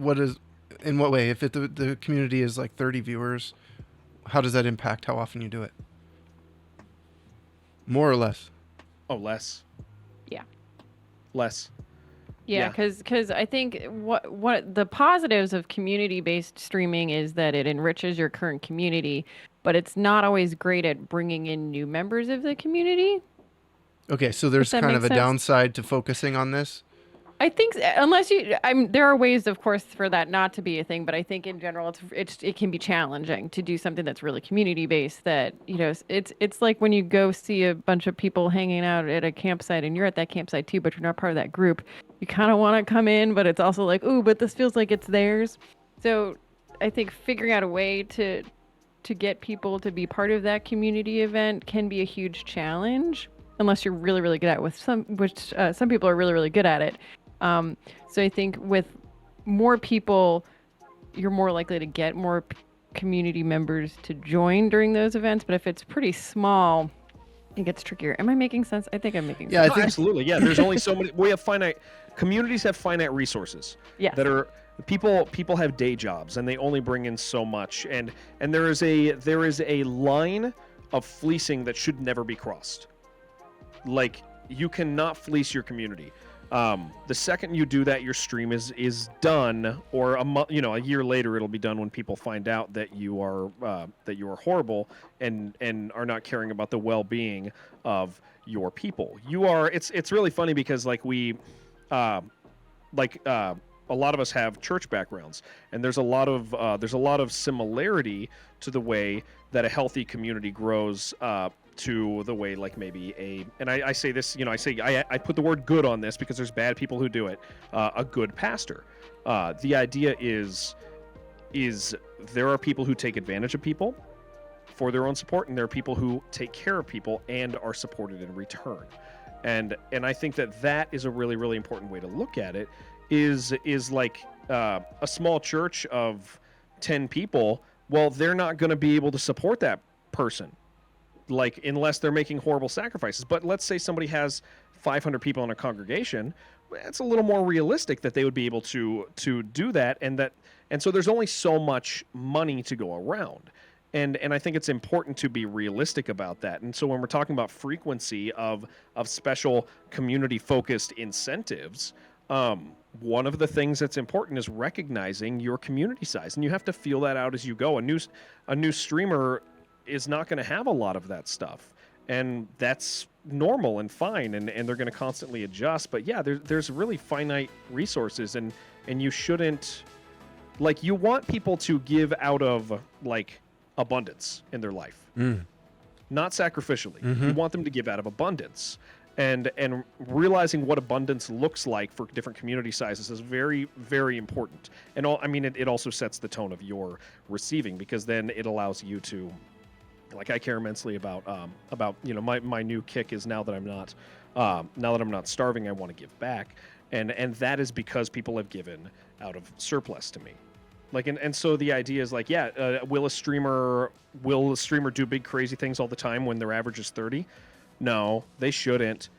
in what way? If the community is like 30 viewers, how does that impact how often you do it? More or less? Oh, less. Yeah. Less. Yeah, Yeah. because I think what the positives of community-based streaming is that it enriches your current community, but it's not always great at bringing in new members of the community. Okay, so there's that kind make of a sense? downside to focusing on this. I think unless there are ways, of course, for that not to be a thing, but I think in general, it can be challenging to do something that's really community based. That it's like when you go see a bunch of people hanging out at a campsite, and you're at that campsite too, but you're not part of that group. You kind of want to come in, but it's also like, ooh, but this feels like it's theirs. So I think figuring out a way to get people to be part of that community event can be a huge challenge, unless you're really, really good at it, some people are really, really good at it. So I think with more people, you're more likely to get more community members to join during those events. But if it's pretty small, it gets trickier. Am I making sense? I think I'm making Yeah, sense. I think Absolutely. Yeah, there's only so many. Communities have finite resources. Yes. That are people have day jobs and they only bring in so much, and there is a line of fleecing that should never be crossed. Like, you cannot fleece your community. The second you do that, your stream is done, or a year later it'll be done when people find out that you are horrible and are not caring about the well-being of your people. It's really funny because like a lot of us have church backgrounds, and there's a lot of similarity to the way that a healthy community grows to the way like maybe and I say this, I put the word good on this because there's bad people who do it, a good pastor. The idea is there are people who take advantage of people for their own support, and there are people who take care of people and are supported in return. And I think that is a really, really important way to look at it, is like a small church of 10 people. Well, they're not going to be able to support that person, like, unless they're making horrible sacrifices. But let's say somebody has 500 people in a congregation, it's a little more realistic that they would be able to do that, and so there's only so much money to go around. And I think it's important to be realistic about that. And so when we're talking about frequency of special community focused incentives, one of the things that's important is recognizing your community size, and you have to feel that out as you go. A new streamer is not going to have a lot of that stuff, and that's normal and fine, and they're going to constantly adjust. But yeah, there's really finite resources, and you shouldn't, like, you want people to give out of like abundance in their life, not sacrificially. You want them to give out of abundance, and realizing what abundance looks like for different community sizes is very, very important. And it also sets the tone of your receiving, because then it allows you to, like, I care immensely about my new kick is now that I'm not starving, I want to give back, and that is because people have given out of surplus to me. Like, and so the idea is like, will a streamer do big crazy things all the time when their average is 30? No, they shouldn't.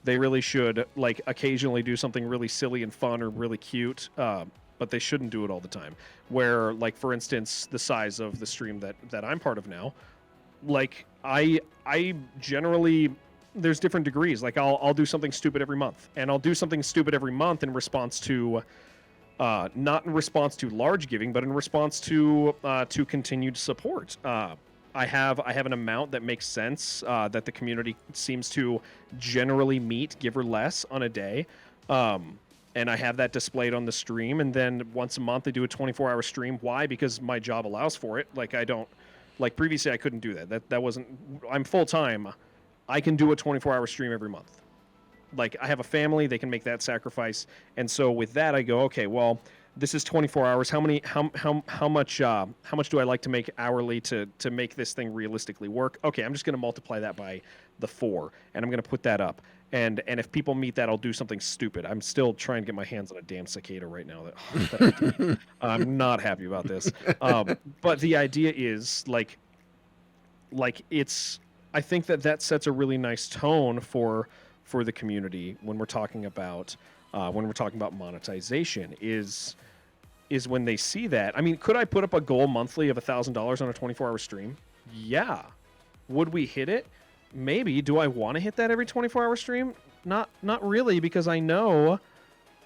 They really should, like, occasionally do something really silly and fun or really cute, but they shouldn't do it all the time. Where, like, for instance, the size of the stream that I'm part of now, like, I generally there's different degrees. Like I'll do something stupid every month, and I'll do something stupid every month in response to, not in response to large giving, but in response to continued support. I have an amount that makes sense, that the community seems to generally meet, give or less, on a day. And I have that displayed on the stream. And then once a month, I do a 24-hour stream. Why? Because my job allows for it. Like previously, I couldn't do that. That wasn't. I'm full time. I can do a 24-hour stream every month. Like, I have a family, they can make that sacrifice. And so with that, I go, okay, well, this is 24 hours. How much do I like to make hourly to make this thing realistically work? Okay, I'm just going to multiply that by the 4, and I'm going to put that up. And if people meet that, I'll do something stupid. I'm still trying to get my hands on a damn cicada right now. I'm not happy about this. But the idea is like it's. I think that sets a really nice tone for the community when we're talking about monetization. Is when they see that. I mean, could I put up a goal monthly of $1,000 on a 24-hour stream? Yeah. Would we hit it? Maybe. Do I want to hit that every 24-hour stream? Not really, because I know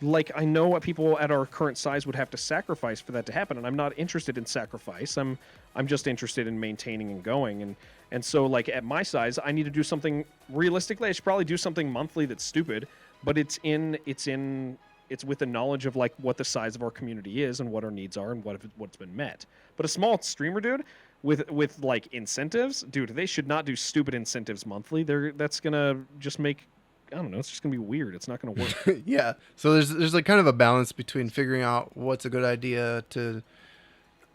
what people at our current size would have to sacrifice for that to happen, and I'm not interested in sacrifice. I'm just interested in maintaining and going, and so like at my size, I need to do something realistically. I should probably do something monthly that's stupid, but it's with the knowledge of like what the size of our community is and what our needs are and what's been met. But a small streamer, dude, with like incentives, dude, they should not do stupid incentives monthly. That's gonna just make, I don't know, it's just gonna be weird. It's not gonna work. Yeah. So there's like kind of a balance between figuring out what's a good idea to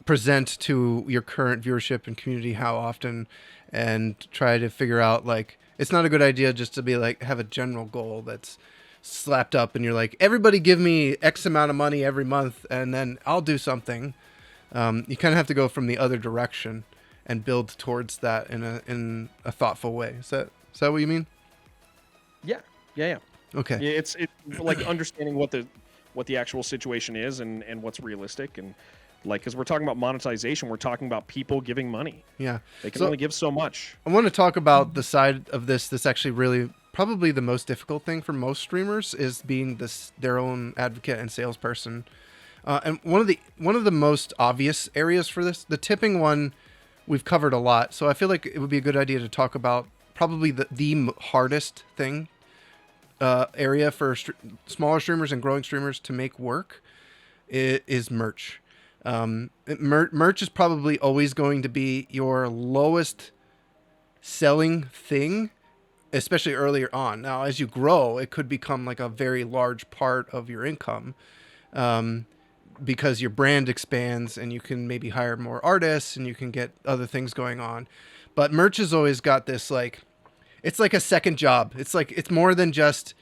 present to your current viewership and community how often, and try to figure out like it's not a good idea just to be like have a general goal that's slapped up and you're like, everybody give me X amount of money every month and then I'll do something. You kind of have to go from the other direction and build towards that in a thoughtful way. Is that what you mean? Yeah. Okay. Yeah, it's like understanding what the actual situation is and what's realistic, and like, because we're talking about monetization, we're talking about people giving money. Yeah. They can only give so much. I want to talk about the side of this that's actually really probably the most difficult thing for most streamers is being their own advocate and salesperson. And one of the most obvious areas for this, the tipping one, we've covered a lot. So I feel like it would be a good idea to talk about probably the hardest thing area for smaller streamers and growing streamers to make work is merch. Merch is probably always going to be your lowest selling thing, especially earlier on. Now, as you grow, it could become like a very large part of your income. Because your brand expands and you can maybe hire more artists and you can get other things going on. But merch has always got this, like, it's like a second job. It's like, it's more than just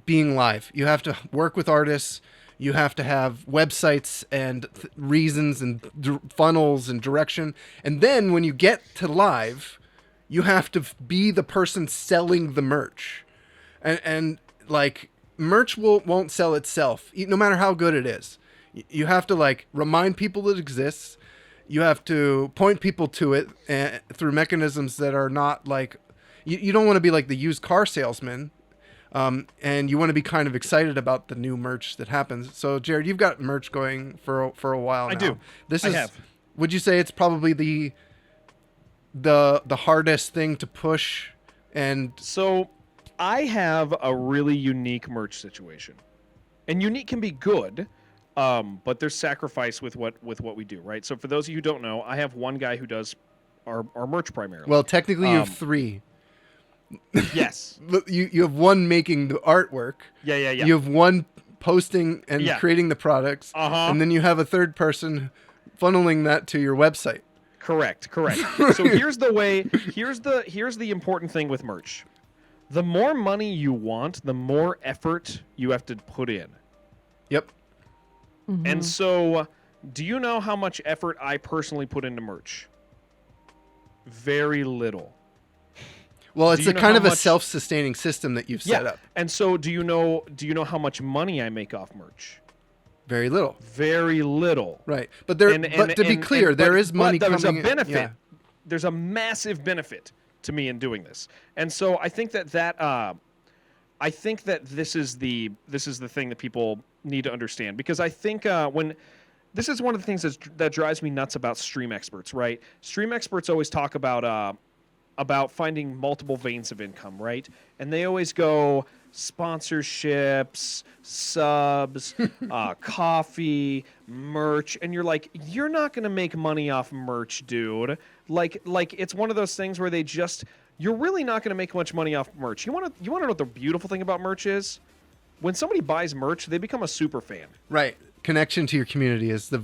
being live. You have to work with artists. You have to have websites and reasons and funnels and direction. And then when you get to live, you have to be the person selling the merch. And like, merch won't sell itself, no matter how good it is. You have to like remind people it exists. You have to point people to it through mechanisms that are not like, you don't want to be like the used car salesman. And you want to be kind of excited about the new merch that happens. So Jared, you've got merch going for a while now. I do. I have. Would you say it's probably the hardest thing to push? And so I have a really unique merch situation, and unique can be good. But there's sacrifice with what we do, right? So for those of you who don't know, I have one guy who does our merch primarily. Well, technically you have 3. Yes. You have one making the artwork. Yeah. You have one posting and creating the products. And then you have a third person funneling that to your website. Correct. So here's the important thing with merch. The more money you want, the more effort you have to put in. Yep. Mm-hmm. And so, do you know how much effort I personally put into merch? Very little. Well, it's a kind of a self-sustaining system that you've set up. And so, do you know how much money I make off merch? Very little. Very little. Right. But to be clear, there is money coming in. There's a benefit. Yeah. There's a massive benefit to me in doing this. And so I think that this is the thing that people need to understand, because I think when this is one of the things that drives me nuts about stream experts, right? Stream experts always talk about finding multiple veins of income, right? And they always go sponsorships, subs, coffee, merch, and you're like, you're not going to make money off merch, dude. Like it's one of those things where you're really not going to make much money off merch. You want to know what the beautiful thing about merch is? When somebody buys merch, they become a super fan. Right. Connection to your community is the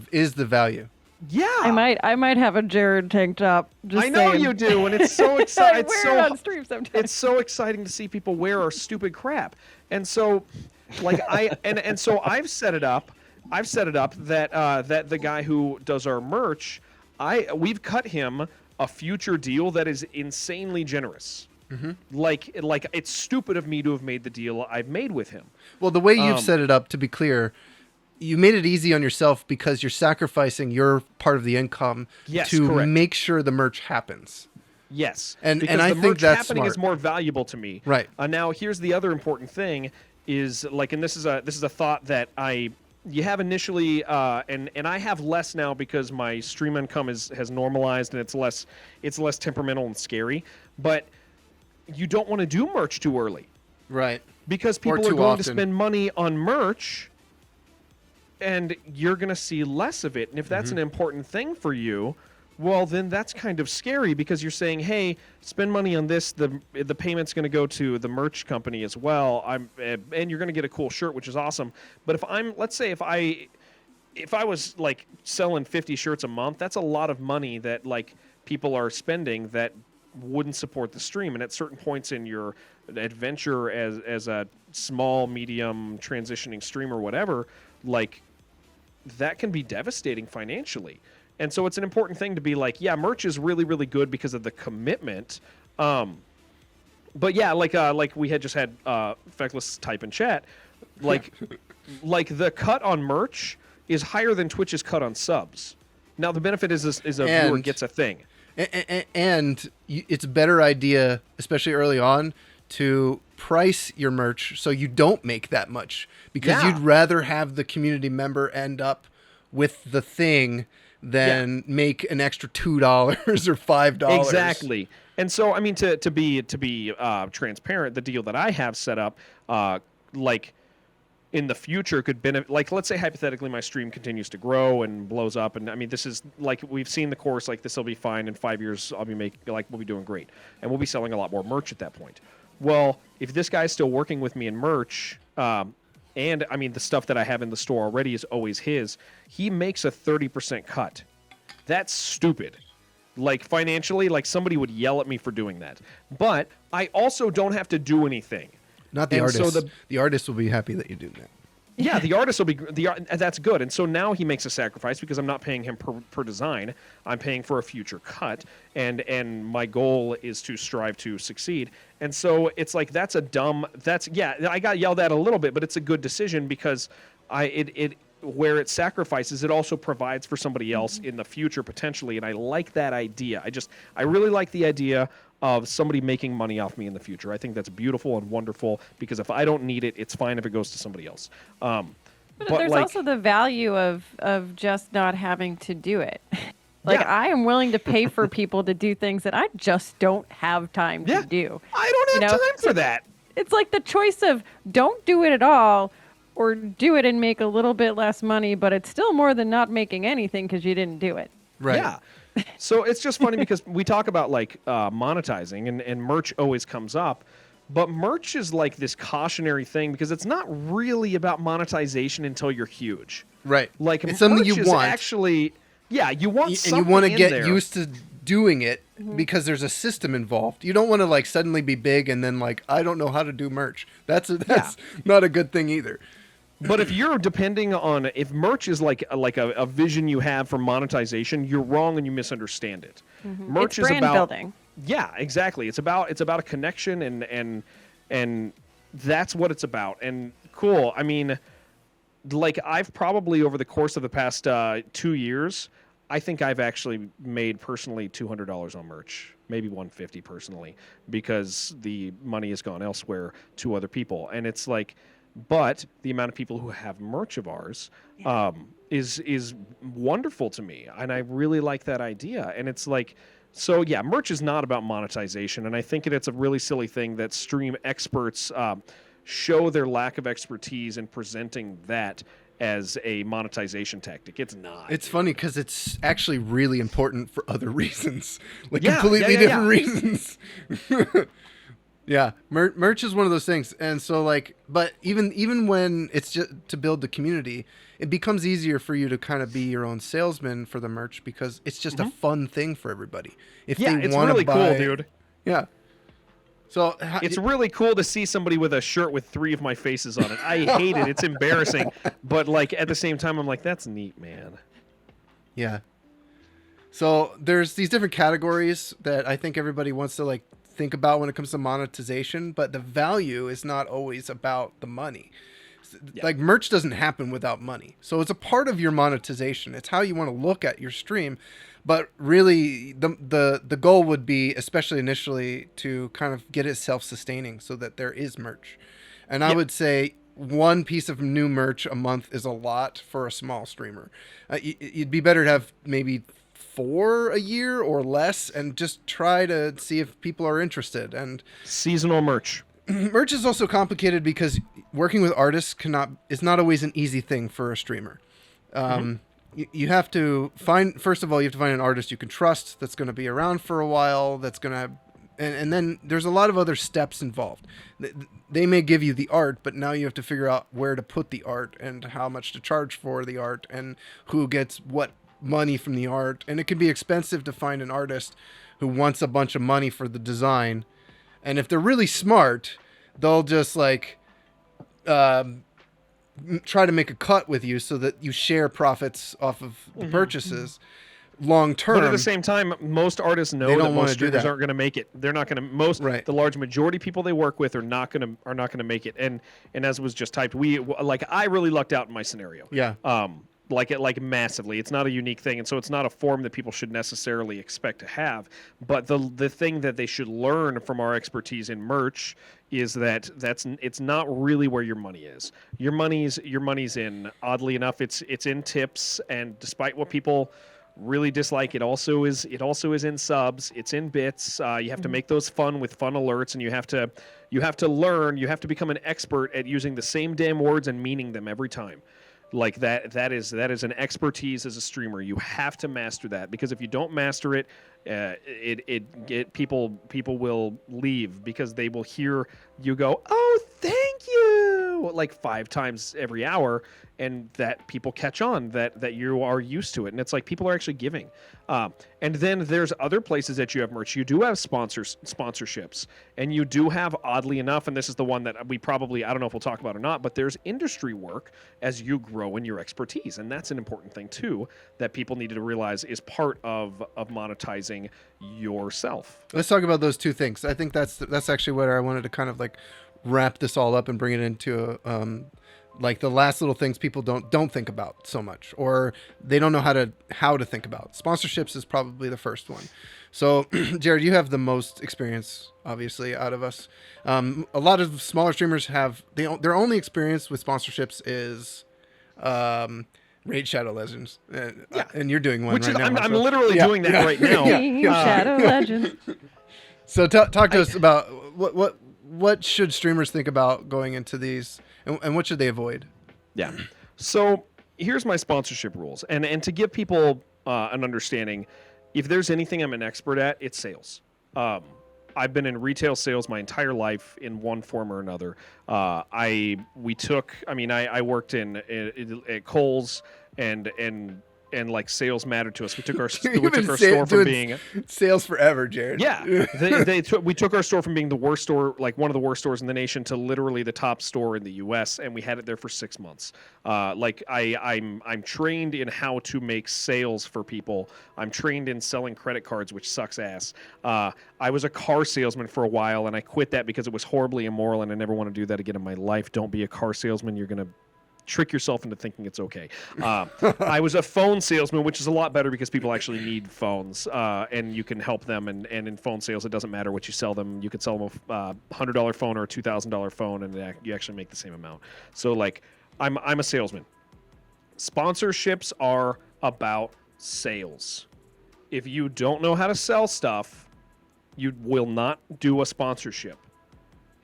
value. Yeah, I might have a Jared tank top. Just I know saying. you do, and it's so exciting. I wear it on stream sometimes. It's so exciting to see people wear our stupid crap, and so, like so I've set it up. That the guy who does our merch, we've cut him a future deal that is insanely generous. Mm-hmm. Like it's stupid of me to have made the deal I've made with him. Well, the way you've set it up, to be clear, you made it easy on yourself because you're sacrificing your part of the income to correct. make sure the merch happens. Yes, and because I the think merch that's happening smart. is more valuable to me. Right. Now, here's the other important thing: is like, and this is a thought that you have initially, and I have less now because my stream income has normalized and it's less temperamental and scary. But you don't want to do merch too early, right? Because people are going to spend money on merch, and you're going to see less of it. And if that's an important thing for you, well, then that's kind of scary, because you're saying, hey, spend money on this. The payment's going to go to the merch company as well. And you're going to get a cool shirt, which is awesome. But let's say if I was like selling 50 shirts a month, that's a lot of money that like people are spending that wouldn't support the stream. And at certain points in your adventure as a small, medium, transitioning streamer, whatever, like, that can be devastating financially. And so it's an important thing to be like, yeah, merch is really, really good because of the commitment. But yeah, like we had just had Feckless type in chat, like the cut on merch is higher than Twitch's cut on subs. Now the benefit is a viewer gets a thing. And it's a better idea, especially early on, to price your merch so you don't make that much, because you'd rather have the community member end up with the thing than make an extra $2 or $5. Exactly. And so, I mean, to be transparent, the deal that I have set up, like in the future could benefit, like, let's say hypothetically my stream continues to grow and blows up, and I mean, this is like, we've seen the course, like, this will be fine in 5 years. We'll be doing great, and we'll be selling a lot more merch at that point. Well, if this guy's still working with me in merch, and I mean, the stuff that I have in the store already is always his, he makes a 30% cut. That's stupid. Like, financially, like, somebody would yell at me for doing that. But I also don't have to do anything. Not the artist. So the artist will be happy that you do that. Yeah, the artist will be that's good. And so now he makes a sacrifice because I'm not paying him per design. I'm paying for a future cut, and my goal is to strive to succeed. And so it's like, I got yelled at a little bit, but it's a good decision, because where it sacrifices, it also provides for somebody else in the future potentially, and I like that idea. I really like the idea of somebody making money off me in the future. I think that's beautiful and wonderful, because if I don't need it, it's fine if it goes to somebody else. But there's also the value of just not having to do it. Like, Yeah. I am willing to pay for people to do things that I just don't have time to do. I don't have time for that. It's like the choice of don't do it at all, or do it and make a little bit less money, but it's still more than not making anything because you didn't do it. Right. Yeah. So it's just funny because we talk about like monetizing, and merch always comes up, but merch is like this cautionary thing because it's not really about monetization until you're huge. Right. Like, it's something you is want. Actually, yeah, you want something, and you want to get there. used to doing it because there's a system involved. You don't want to like suddenly be big and then like, I don't know how to do merch. That's not a good thing either. But if you're depending on, if merch is like a vision you have for monetization, you're wrong and you misunderstand it. Mm-hmm. Merch it's brand is about building. Yeah, exactly. It's about a connection, and that's what it's about. And cool. I mean, like, I've probably over the course of the past 2 years, I think I've actually made personally $200 on merch. maybe 150 personally, because the money has gone elsewhere to other people. And it's like, but the amount of people who have merch of ours is wonderful to me, and I really like that idea. And it's like, so yeah, merch is not about monetization, and I think it's a really silly thing that stream experts show their lack of expertise in presenting that as a monetization tactic. It's not. It's funny because it's actually really important for other reasons, like Yeah, completely yeah, different yeah. reasons. Yeah, merch is one of those things, and so like, but even when it's just to build the community, it becomes easier for you to kind of be your own salesman for the merch because it's just a fun thing for everybody. If Yeah, they it's want really to buy, cool, dude. Yeah. So It's really cool to see somebody with a shirt with 3 of my faces on it. I hate it. It's embarrassing. But like at the same time, I'm like, that's neat, man. Yeah. So there's these different categories that I think everybody wants to like think about when it comes to monetization, but the value is not always about the money. Yeah. Like merch doesn't happen without money. So it's a part of your monetization. It's how you want to look at your stream. But really the goal would be, especially initially, to kind of get it self-sustaining so that there is merch. And I would say one piece of new merch a month is a lot for a small streamer. You'd be better to have maybe 4 a year or less, and just try to see if people are interested. And Seasonal merch. merch is also complicated because working with artists is not always an easy thing for a streamer. You have to find, first of all, you have to find an artist you can trust that's going to be around for a while, that's going to, and then there's a lot of other steps involved. They may give you the art, but now you have to figure out where to put the art and how much to charge for the art and who gets what money from the art. And it can be expensive to find an artist who wants a bunch of money for the design. And if they're really smart, they'll just like try to make a cut with you so that you share profits off of the purchases long term. But at the same time, most artists know don't that wanna most do streamers that. aren't going to make it. They're not going to. Right. The large majority of people they work with are not going to make it. And as was just typed, I really lucked out in my scenario. Yeah. Like massively. It's not a unique thing, and so it's not a form that people should necessarily expect to have. But the thing that they should learn from our expertise in merch is that it's not really where your money is. Your money's in, oddly enough, it's in tips, and despite what people really dislike, it also is in subs, it's in bits. You have to make those fun with fun alerts, and you have to learn, you have to become an expert at using the same damn words and meaning them every time. Like that is an expertise as a streamer. You have to master that, because if you don't master it, people will leave because they will hear you go, "Oh, thank you," like 5 times every hour, and that people catch on that you are used to it. And it's like people are actually giving. And then there's other places that you have merch. You do have sponsorships, and you do have, oddly enough, and this is the one that I don't know if we'll talk about or not, but there's industry work as you grow in your expertise. And that's an important thing too, that people need to realize is part of monetizing yourself. Let's talk about those two things. I think that's actually what I wanted to kind of like wrap this all up and bring it into like the last little things people don't think about so much, or they don't know how to think about. Sponsorships is probably the first one. So Jared, you have the most experience, obviously, out of us. A lot of smaller streamers have their only experience with sponsorships is Raid Shadow Legends, and you're doing one Which right is, now. I'm literally doing that right now. Shadow Legends. So talk to us about what should streamers think about going into these, and what should they avoid? Yeah. So here's my sponsorship rules, and to give people an understanding, if there's anything I'm an expert at, it's sales. I've been in retail sales my entire life in one form or another. I worked at Kohl's, and like sales mattered to us. We took our store from being sales forever, Jared. Yeah, we took our store from being the worst store, like one of the worst stores in the nation, to literally the top store in the U.S., and we had it there for 6 months. I'm trained in how to make sales for people. I'm trained in selling credit cards, which sucks ass. I was a car salesman for a while, and I quit that because it was horribly immoral, and I never want to do that again in my life. Don't be a car salesman. You're gonna trick yourself into thinking it's okay. I was a phone salesman, which is a lot better because people actually need phones, and you can help them. And in phone sales, it doesn't matter what you sell them. You could sell them a $100 phone or a $2,000 phone, and you actually make the same amount. So like, I'm a salesman. Sponsorships are about sales. If you don't know how to sell stuff, you will not do a sponsorship.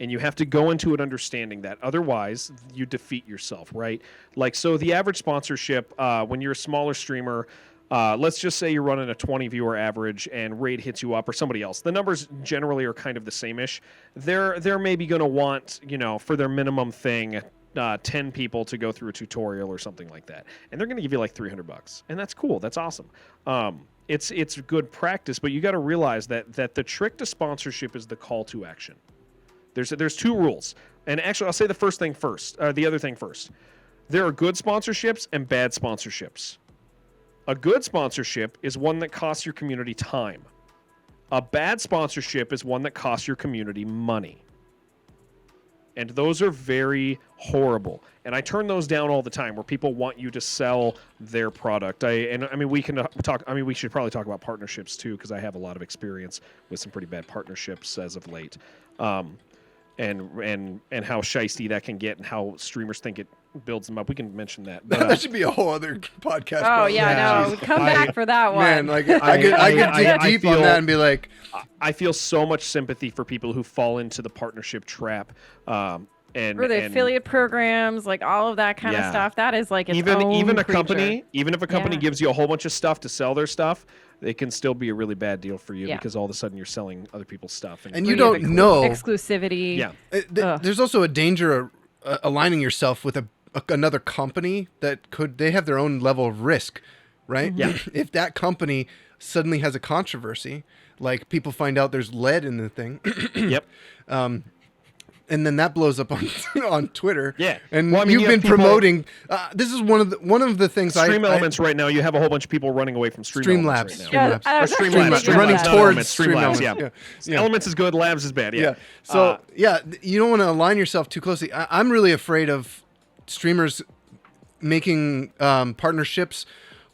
And you have to go into it understanding that. Otherwise, you defeat yourself, right? Like, so the average sponsorship, when you're a smaller streamer, let's just say you're running a 20 viewer average and Raid hits you up or somebody else. The numbers generally are kind of the same-ish. They're maybe going to want, for their minimum thing, 10 people to go through a tutorial or something like that. And they're going to give you like $300. And that's cool. That's awesome. It's good practice, but you got to realize that the trick to sponsorship is the call to action. There's two rules, and actually I'll say the other thing first. There are good sponsorships and bad sponsorships. A good sponsorship is one that costs your community time. A bad sponsorship is one that costs your community money. And those are very horrible. And I turn those down all the time where people want you to sell their product. We should probably talk about partnerships too, because I have a lot of experience with some pretty bad partnerships as of late. And how shisty that can get and how streamers think it builds them up. We can mention that. But, that should be a whole other podcast. Oh probably. yeah, no, come back for that one. Man, like I could dig deep on that and be like, I feel so much sympathy for people who fall into the partnership trap. Or the affiliate programs, like all of that kind of stuff. That is like its even own a creature. company, even if a company gives you a whole bunch of stuff to sell their stuff, it can still be a really bad deal for you because all of a sudden you're selling other people's stuff. And you don't know exclusivity. Yeah. There's also a danger of aligning yourself with another company that they have their own level of risk, right? Yeah. If that company suddenly has a controversy, like people find out there's lead in the thing. Yep. And then that blows up on Twitter. Yeah. And Well, I mean, you've you been have people- promoting. This is one of the things Stream Elements right now, you have a whole bunch of people running away from Stream Elements right now. Yeah, I was actually Streamlabs. thinking running about that. towards Streamlabs, Streamlabs. Yeah. Elements is good, Labs is bad. Yeah. So you don't want to align yourself too closely. I'm really afraid of streamers making partnerships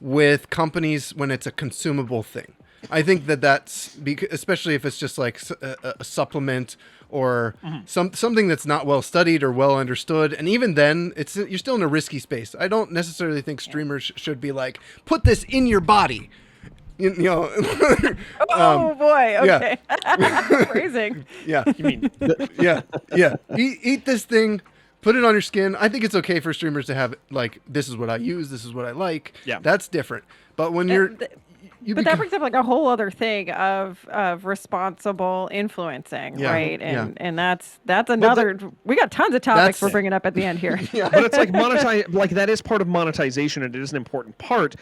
with companies when it's a consumable thing. I think that's especially if it's just like a supplement or something that's not well studied or well understood. And even then, you're still in a risky space. I don't necessarily think streamers should be like, put this in your body. Oh boy! Okay, phrasing. Yeah, You mean yeah. Eat this thing. Put it on your skin. I think it's okay for streamers to have like, this is what I use. This is what I like. Yeah. That's different. But when you're But that brings up like a whole other thing of responsible influencing, right? And that's another. We got tons of topics we're bringing up at the end here. But it's like that is part of monetization, and it is an important part.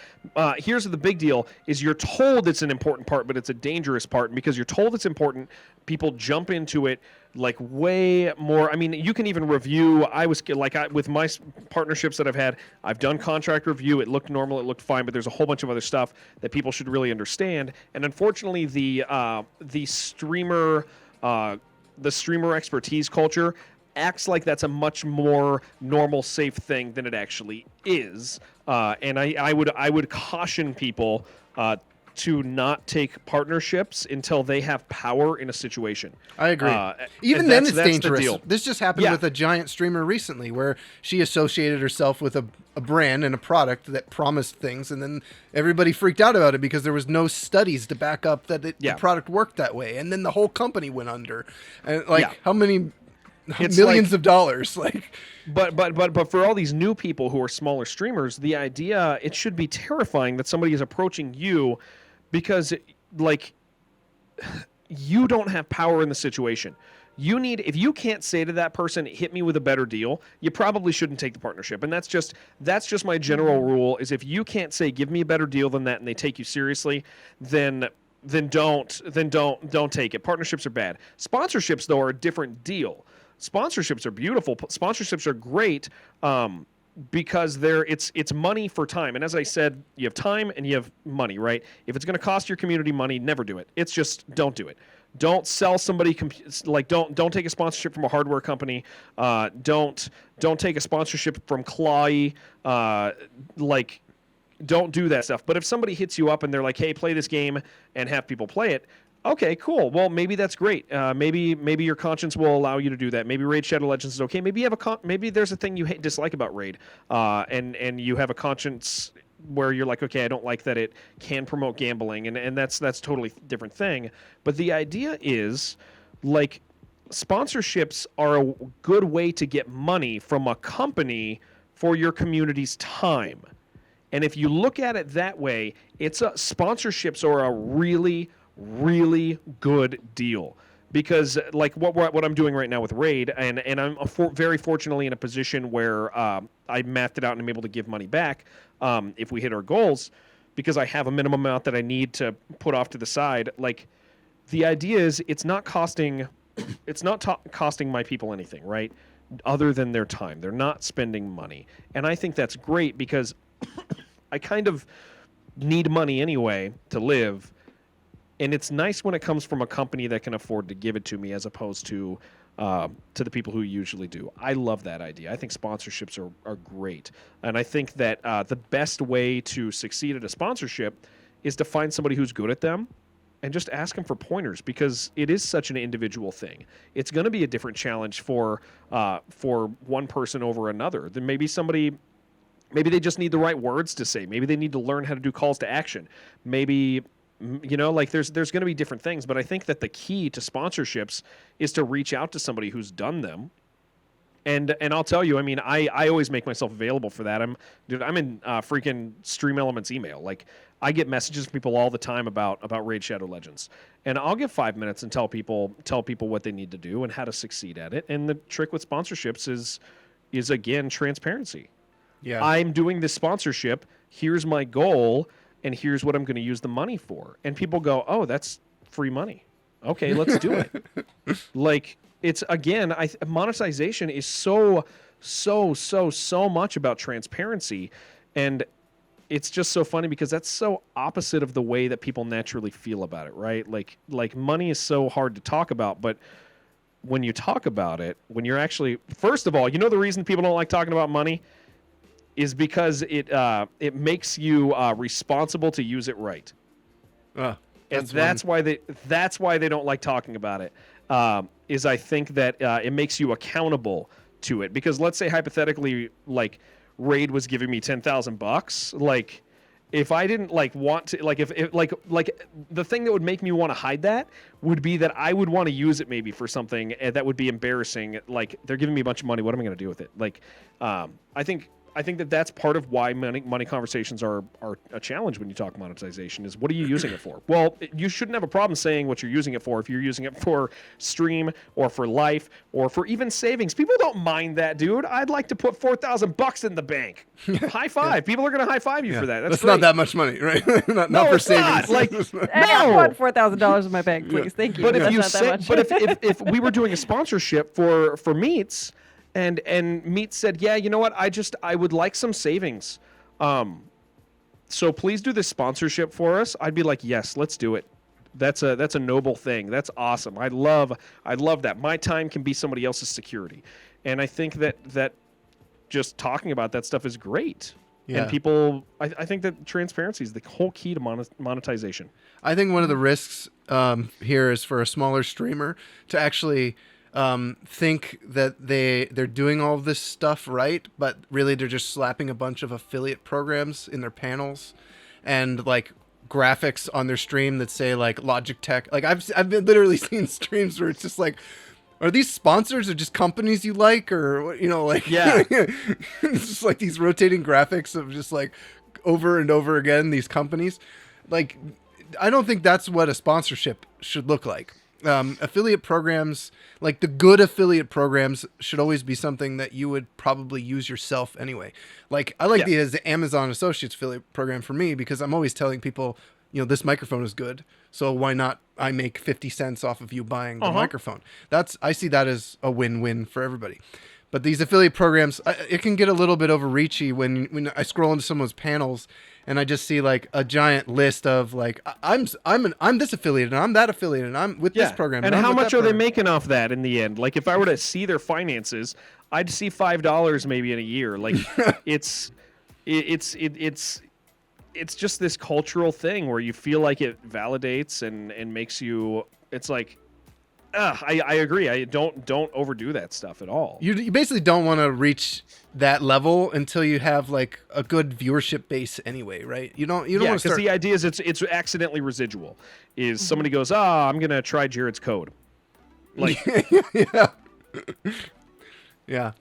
Here's the big deal: is you're told it's an important part, but it's a dangerous part. And because you're told it's important, people jump into it like way more. I mean, you can even review. With my partnerships that I've had, I've done contract review. It looked normal. It looked fine, but there's a whole bunch of other stuff that people should really understand. And unfortunately, the streamer expertise culture acts like that's a much more normal, safe thing than it actually is. And I would caution people to not take partnerships until they have power in a situation. I agree. Even then, it's dangerous. This just happened with a giant streamer recently, where she associated herself with a brand and a product that promised things, and then everybody freaked out about it because there was no studies to back up that the product worked that way, and then the whole company went under. And how many millions of dollars? But for all these new people who are smaller streamers, the idea, it should be terrifying that somebody is approaching you because you don't have power in the situation. If you can't say to that person, hit me with a better deal, you probably shouldn't take the partnership. And that's just my general rule, is if you can't say, give me a better deal than that, and they take you seriously, then don't take it. Partnerships are bad. Sponsorships, though, are a different deal. Sponsorships are beautiful. Sponsorships are great because it's money for time. And as I said, you have time and you have money, right? If it's going to cost your community money, never do it. It's just don't do it. Don't sell somebody don't take a sponsorship from a hardware company. Don't take a sponsorship from Clawy. Don't do that stuff. But if somebody hits you up and they're like, "Hey, play this game," and have people play it, okay, cool. Well, maybe that's great. Maybe your conscience will allow you to do that. Maybe Raid Shadow Legends is okay. Maybe you have maybe there's a thing you dislike about Raid, and you have a conscience where you're like, okay, I don't like that it can promote gambling, and that's totally different thing. But the idea is, like, sponsorships are a good way to get money from a company for your community's time. And if you look at it that way, sponsorships are a really, really good deal. Because like what I'm doing right now with Raid, and I'm very fortunately in a position where I mathed it out and I'm able to give money back if we hit our goals, because I have a minimum amount that I need to put off to the side. Like, the idea is it's not costing my people anything, right? Other than their time. They're not spending money. And I think that's great because I kind of need money anyway to live. And it's nice when it comes from a company that can afford to give it to me, as opposed to the people who usually do. I love that idea. I think sponsorships are great. And I think that the best way to succeed at a sponsorship is to find somebody who's good at them and just ask them for pointers, because it is such an individual thing. It's going to be a different challenge for one person over another. Then maybe they just need the right words to say. Maybe they need to learn how to do calls to action. Maybe, like, there's going to be different things. But I think that the key to sponsorships is to reach out to somebody who's done them. And I'll tell you, I mean, I always make myself available for that. I'm in freaking Stream Elements email. Like, I get messages from people all the time about Raid Shadow Legends, and I'll give 5 minutes and tell people what they need to do and how to succeed at it. And the trick with sponsorships is again, transparency. Yeah. I'm doing this sponsorship. Here's my goal, and here's what I'm going to use the money for. And people go, "Oh, that's free money. Okay, let's do it." Like, it's, again, monetization is so much about transparency, and it's just so funny because that's so opposite of the way that people naturally feel about it, right? Like money is so hard to talk about, but when you talk about it, when you're actually, first of all, the reason people don't like talking about money is because it makes you responsible to use it right. And that's why they don't like talking about it. Is I think that it makes you accountable to it. Because let's say hypothetically, like, Raid was giving me $10,000, like, if I didn't want to, if the thing that would make me want to hide that would be that I would want to use it maybe for something that would be embarrassing. Like, they're giving me a bunch of money, what am I going to do with it? Like, I think that that's part of why money conversations are a challenge when you talk monetization, is what are you using it for? Well, you shouldn't have a problem saying what you're using it for if you're using it for stream or for life or for even savings. People don't mind that, dude. I'd like to put $4,000 in the bank. High five. Yeah. People are going to high five you for that. That's not that much money, right? not for savings. Not. Like, I want $4,000 in my bank, please. Thank you. But if if we were doing a sponsorship for Meats, and Meat said, "Yeah, you know what? I would like some savings. So please do this sponsorship for us." I'd be like, "Yes, let's do it." That's a noble thing. That's awesome. I love that. My time can be somebody else's security. And I think that just talking about that stuff is great. Yeah. And people, I think that transparency is the whole key to monetization. I think one of the risks here is for a smaller streamer to actually think that they're doing all of this stuff right, but really they're just slapping a bunch of affiliate programs in their panels and like graphics on their stream that say like Logitech. Like I've been literally seen streams where it's just like, are these sponsors or just companies you like, or like, yeah, it's just like these rotating graphics of just like over and over again these companies. Like, I don't think that's what a sponsorship should look like. Affiliate programs, like the good affiliate programs, should always be something that you would probably use yourself anyway. Like, I like the Amazon Associates affiliate program for me, because I'm always telling people, this microphone is good, so why not I make 50 cents off of you buying the microphone? I see that as a win-win for everybody. But these affiliate programs, it can get a little bit overreachy when I scroll into someone's panels and I just see like a giant list of like I'm this affiliate and I'm that affiliate and I'm with this program. And I'm how with much that are they program. making off that in the end? Like if I were to see their finances, I'd see $5 maybe in a year. Like it's just this cultural thing where you feel like it validates and makes you. It's like, I agree. I don't overdo that stuff at all. You basically don't want to reach that level until you have like a good viewership base anyway, right? You don't want to because start. the idea is it's accidentally residual. Is somebody goes, I'm gonna try Jared's code, like Yeah. Yeah.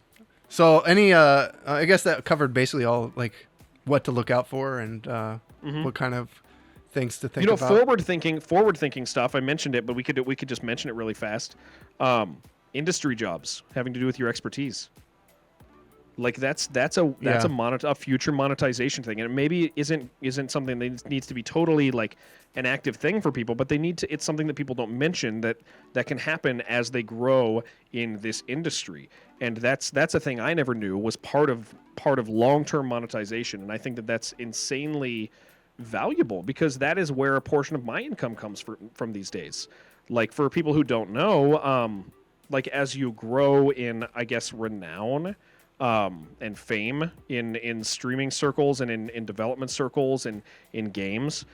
So any I guess that covered basically all like what to look out for and what kind of things to think about. forward thinking stuff. I mentioned it, but we could just mention it really fast. Industry jobs having to do with your expertise. Like that's a future monetization thing, and it maybe isn't something that needs to be totally like an active thing for people, but they need to. It's something that people don't mention that can happen as they grow in this industry, and that's a thing I never knew was part of long-term monetization, and I think that's insanely valuable because that is where a portion of my income comes from these days. Like for people who don't know, like as you grow in, I guess, renown. And fame in streaming circles and in development circles and in games,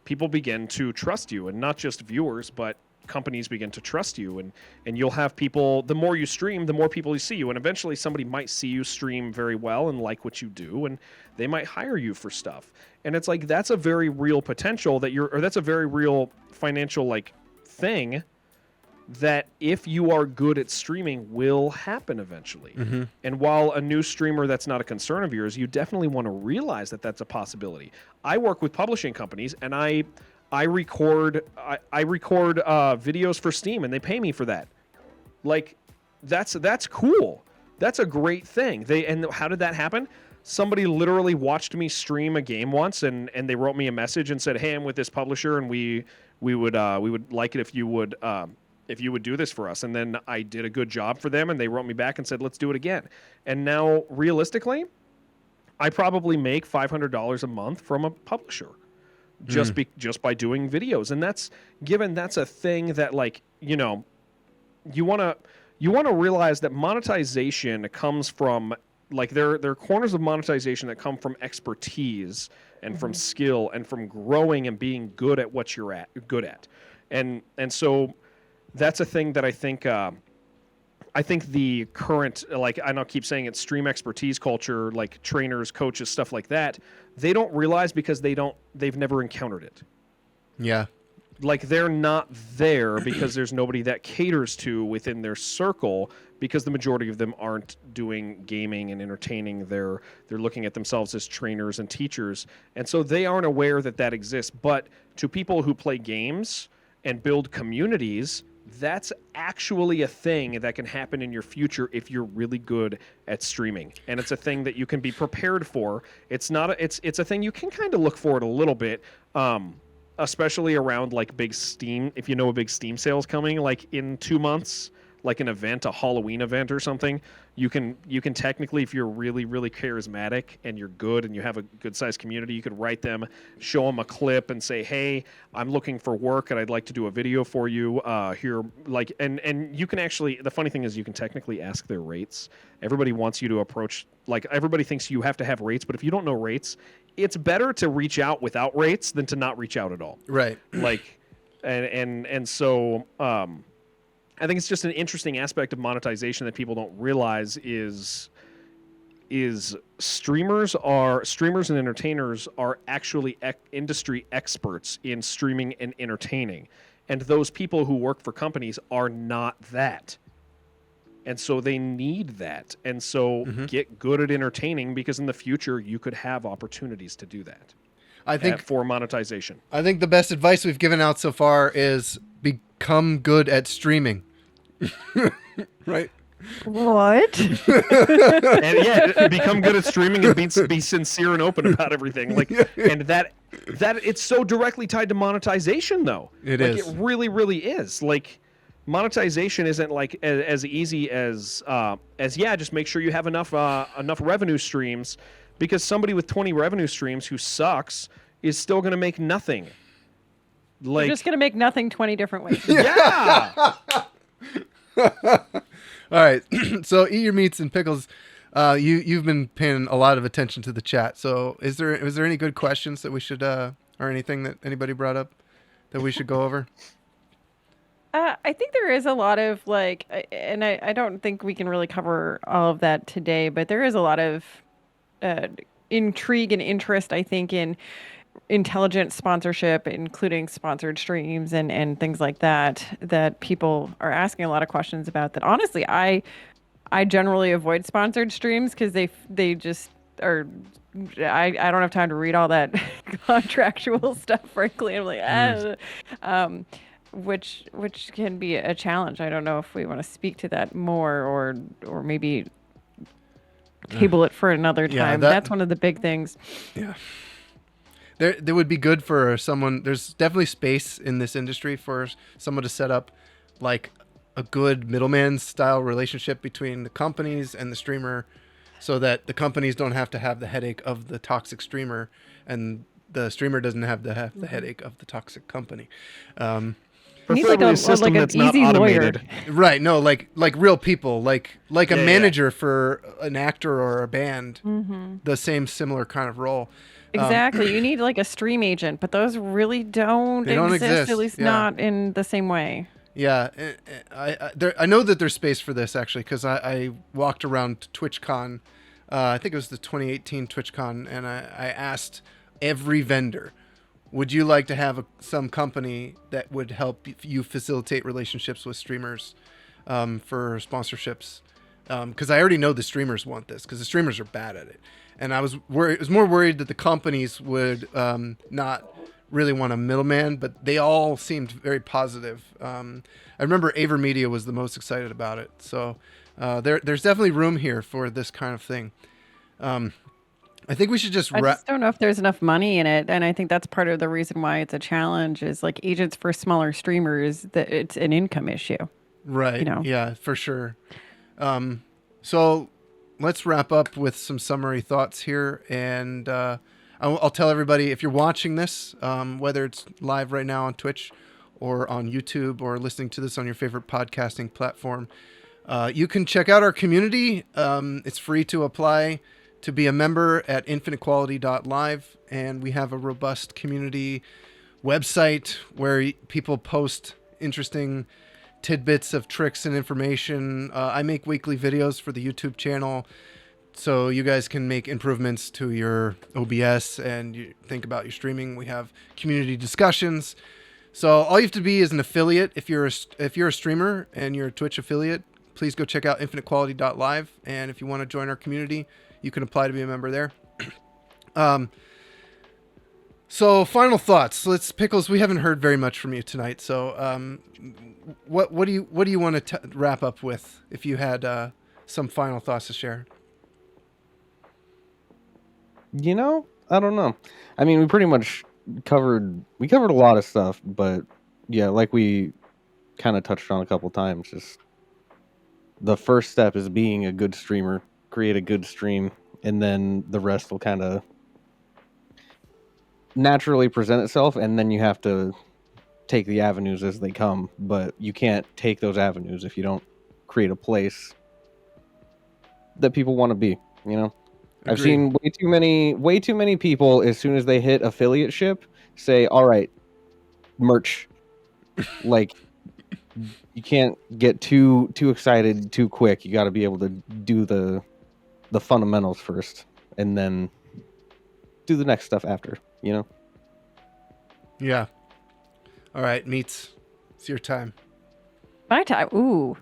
people begin to trust you, and not just viewers, but companies begin to trust you, and you'll have people. The more you stream, the more people you see you, and eventually somebody might see you stream very well and like what you do, and they might hire you for stuff. And it's like that's a very real potential that's a very real financial like thing. That if you are good at streaming will happen eventually. Mm-hmm. And while a new streamer that's not a concern of yours, you definitely want to realize that that's a possibility. I work with publishing companies and I record videos for Steam and they pay me for that. Like that's cool. That's a great thing. And how did that happen? Somebody literally watched me stream a game once and they wrote me a message and said, "Hey, I'm with this publisher and we would like it if you would do this for us." And then I did a good job for them and they wrote me back and said, "Let's do it again." And now realistically, I probably make $500 a month from a publisher just by doing videos. And that's a thing that like, you want to realize that monetization comes from like there are corners of monetization that come from expertise and from skill and from growing and being good at what you're good at. And so that's a thing that I think the current, like I don't keep saying it, stream expertise culture, like trainers, coaches, stuff like that, they don't realize because they've never encountered it. Yeah. Like they're not there because there's nobody that caters to within their circle because the majority of them aren't doing gaming and entertaining. They're looking at themselves as trainers and teachers. And so they aren't aware that exists. But to people who play games and build communities, that's actually a thing that can happen in your future if you're really good at streaming. And it's a thing that you can be prepared for. It's a thing you can kind of look forward a little bit, especially around like big Steam. If you know a big Steam sale's coming, like in 2 months, like an event, a Halloween event or something, you can technically, if you're really, really charismatic and you're good and you have a good sized community, you could write them, show them a clip and say, "Hey, I'm looking for work and I'd like to do a video for you here." Like, and you can actually, the funny thing is you can technically ask their rates. Everybody wants you to approach, like everybody thinks you have to have rates, but if you don't know rates, it's better to reach out without rates than to not reach out at all. Right. Like, and so, I think it's just an interesting aspect of monetization that people don't realize is streamers and entertainers are actually industry experts in streaming and entertaining. And those people who work for companies are not that. And so they need that. And so get good at entertaining because in the future you could have opportunities to do that. I think for monetization. I think the best advice we've given out so far is become good at streaming. Right? What? And yeah, become good at streaming and be sincere and open about everything. Like, and that it's so directly tied to monetization, though. It like, is. It really, really is. Like, monetization isn't like as easy as just make sure you have enough revenue streams. because somebody with 20 revenue streams who sucks is still going to make nothing. You're just gonna make nothing 20 different ways. Yeah. All right. So eat your meats and pickles. You've been paying a lot of attention to the chat. So was there any good questions that we should or anything that anybody brought up that we should go over? I think there is a lot of and I don't think we can really cover all of that today, but there is a lot of intrigue and interest, I think, in intelligent sponsorship, including sponsored streams and things like that people are asking a lot of questions about that. Honestly, I generally avoid sponsored streams because they just are. I don't have time to read all that contractual stuff, frankly. I'm like, which can be a challenge. I don't know if we want to speak to that more or maybe table it for another time. Yeah, That's one of the big things. Yeah. There would be good for someone. There's definitely space in this industry for someone to set up like a good middleman style relationship between the companies and the streamer, so that the companies don't have to have the headache of the toxic streamer, and the streamer doesn't have to have the headache of the toxic company. Needs like Preferably a system like an that's not easy automated. lawyer. Right? No, like real people, like a Yeah, manager for an actor or a band, Mm-hmm. the similar kind of role. Exactly. You need like a stream agent, but those really don't, They don't exist, at least yeah. not in the same way. Yeah, I know that there's space for this actually, because I walked around TwitchCon, I think it was the 2018 TwitchCon, and I asked every vendor, would you like to have some company that would help you facilitate relationships with streamers for sponsorships? Because I already know the streamers want this, because the streamers are bad at it. And I was more worried that the companies would not really want a middleman, but they all seemed very positive. I remember AverMedia was the most excited about it. So there's definitely room here for this kind of thing. I think we should just I just don't know if there's enough money in it, and I think that's part of the reason why it's a challenge. Is like agents for smaller streamers, that it's an income issue. Right. You know? Yeah, for sure. So let's wrap up with some summary thoughts here. And I'll tell everybody, if you're watching this, whether it's live right now on Twitch or on YouTube or listening to this on your favorite podcasting platform, you can check out our community. It's free to apply to be a member at infinitequality.live. And we have a robust community website where people post interesting tidbits of tricks and information. I make weekly videos for the YouTube channel, so you guys can make improvements to your OBS and you think about your streaming. We have community discussions. So all you have to be is an affiliate. If you're a streamer and you're a Twitch affiliate, please go check out infinitequality.live. And if you want to join our community, you can apply to be a member there. So final thoughts. Pickles, we haven't heard very much from you tonight. So what do you want to wrap up with, if you had some final thoughts to share? You know, I don't know. I mean, we pretty much covered a lot of stuff, but yeah, like we kind of touched on a couple times, just the first step is being a good streamer, create a good stream, and then the rest will kind of naturally present itself, and then you have to take the avenues as they come, but you can't take those avenues if you don't create a place that people want to be, you know? Agreed. I've seen way too many people, as soon as they hit affiliateship, say, all right, merch. Like, you can't get too excited too quick. You got to be able to do the fundamentals first, and then do the next stuff after, you know? Yeah. All right, Meats. It's your time. My time. Ooh.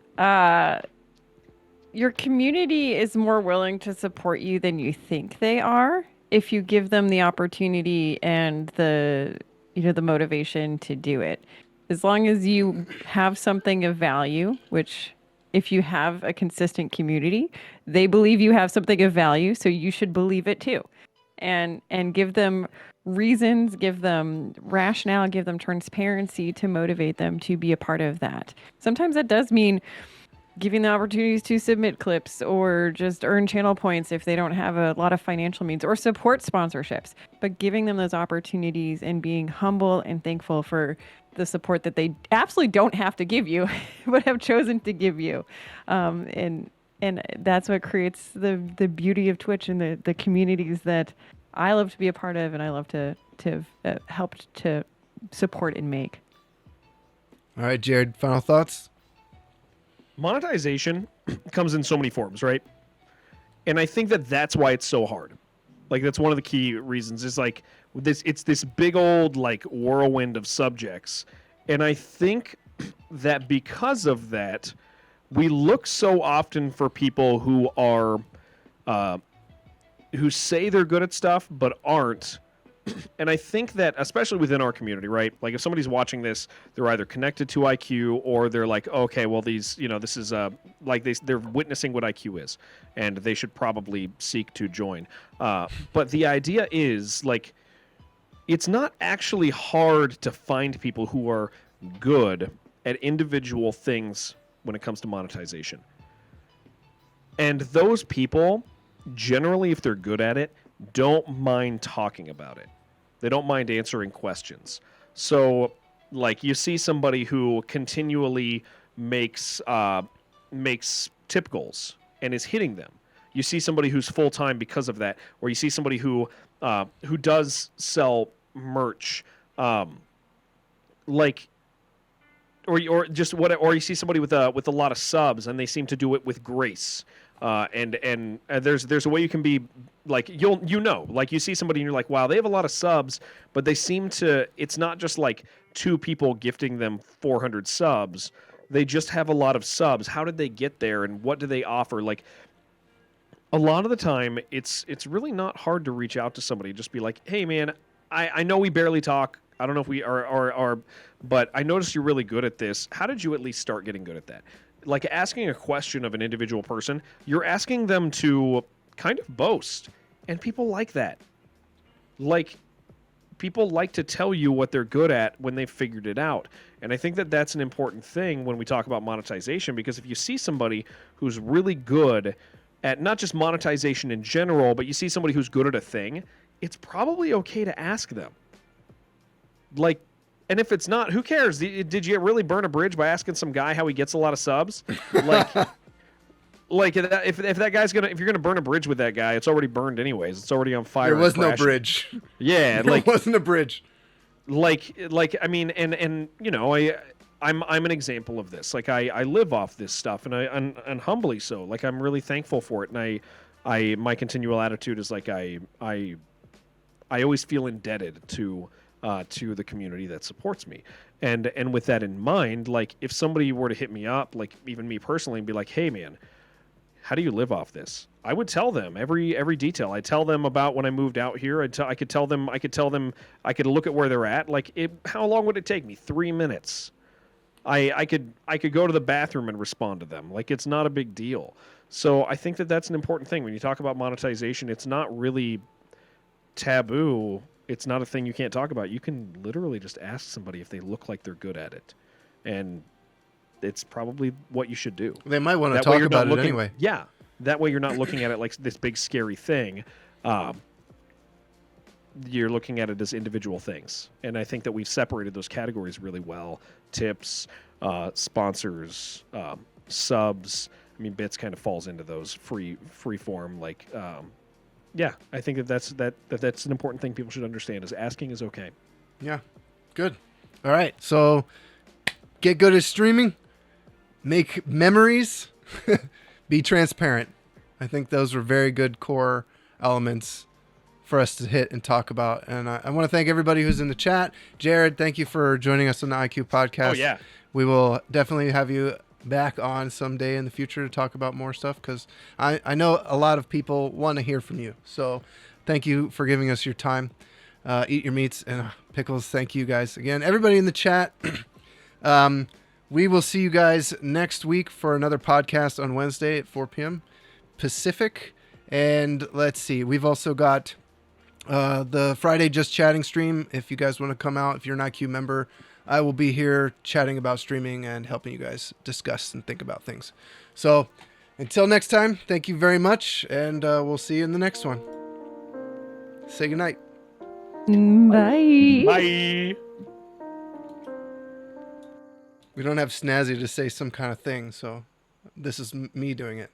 Your community is more willing to support you than you think they are if you give them the opportunity and the motivation to do it. As long as you have something of value, which if you have a consistent community, they believe you have something of value, so you should believe it too. And give them reasons, give them rationale, give them transparency to motivate them to be a part of that. Sometimes that does mean giving the opportunities to submit clips or just earn channel points if they don't have a lot of financial means or support sponsorships, but giving them those opportunities and being humble and thankful for the support that they absolutely don't have to give you, but have chosen to give you. And that's what creates the beauty of Twitch and the communities that I love to be a part of, and I love to have helped to support and make. All right, Jared, final thoughts? Monetization comes in so many forms, right? And I think that that's why it's so hard. Like, that's one of the key reasons. Is like it's this big old like whirlwind of subjects, and I think that because of that, we look so often for people who are who say they're good at stuff but aren't. And I think that, especially within our community, right? Like, if somebody's watching this, they're either connected to IQ or they're like, okay, well, these, this is like they're witnessing what IQ is, and they should probably seek to join. But the idea is, like, it's not actually hard to find people who are good at individual things when it comes to monetization. And those people, generally, if they're good at it, don't mind talking about it. They don't mind answering questions. So, like, you see somebody who continually makes tip goals and is hitting them. You see somebody who's full time because of that, or you see somebody who does sell merch, like, or you see somebody with a lot of subs and they seem to do it with grace. And there's a way you can be like, like, you see somebody and you're like, wow, they have a lot of subs, but they seem to, it's not just like two people gifting them 400 subs. They just have a lot of subs. How did they get there, and what do they offer? Like, a lot of the time, it's really not hard to reach out to somebody. Just be like, hey man, I know we barely talk. I don't know if we are, but I noticed you're really good at this. How did you at least start getting good at that? Like, asking a question of an individual person, you're asking them to kind of boast. And people like that. Like, people like to tell you what they're good at when they've figured it out. And I think that that's an important thing when we talk about monetization, because if you see somebody who's really good at not just monetization in general, but you see somebody who's good at a thing, it's probably okay to ask them. Like, and if it's not, who cares? Did you really burn a bridge by asking some guy how he gets a lot of subs? Like, if that guy's if you're gonna burn a bridge with that guy, it's already burned anyways. It's already on fire. There was no bridge. Yeah, there like, wasn't a bridge. Like I mean, and I'm an example of this. Like, I live off this stuff, and humbly so. Like, I'm really thankful for it, and I my continual attitude is like I always feel indebted to the community that supports me. And with that in mind, like, if somebody were to hit me up, like even me personally, and be like, hey man, how do you live off this? I would tell them every detail. I tell them about when I moved out here. I could tell them, I could look at where they're at. Like, how long would it take me? 3 minutes. I could go to the bathroom and respond to them. Like, it's not a big deal. So I think that that's an important thing. When you talk about monetization, it's not really taboo. It's not a thing you can't talk about. You can literally just ask somebody if they look like they're good at it. And it's probably what you should do. They might want to talk about it anyway. Yeah. That way you're not looking at it like this big scary thing. You're looking at it as individual things. And I think that we've separated those categories really well. Tips, sponsors, subs. I mean, bits kind of falls into those free form. Like, yeah, I think that's an important thing people should understand, is asking is okay. Yeah, good. All right, so get good at streaming, make memories, be transparent. I think those are very good core elements for us to hit and talk about. And I want to thank everybody who's in the chat. Jared, thank you for joining us on the IQ podcast. Oh, yeah. We will definitely have you back on someday in the future to talk about more stuff, because I know a lot of people want to hear from you. So thank you for giving us your time. Eat your meats and pickles. Thank you guys again. Everybody in the chat. We will see you guys next week for another podcast on Wednesday at 4 p.m. Pacific. And let's see, we've also got the Friday Just Chatting stream. If you guys want to come out, if you're an IQ member, I will be here chatting about streaming and helping you guys discuss and think about things. So until next time, thank you very much, and we'll see you in the next one. Say goodnight. Bye. Bye. We don't have Snazzy to say some kind of thing, so this is me doing it.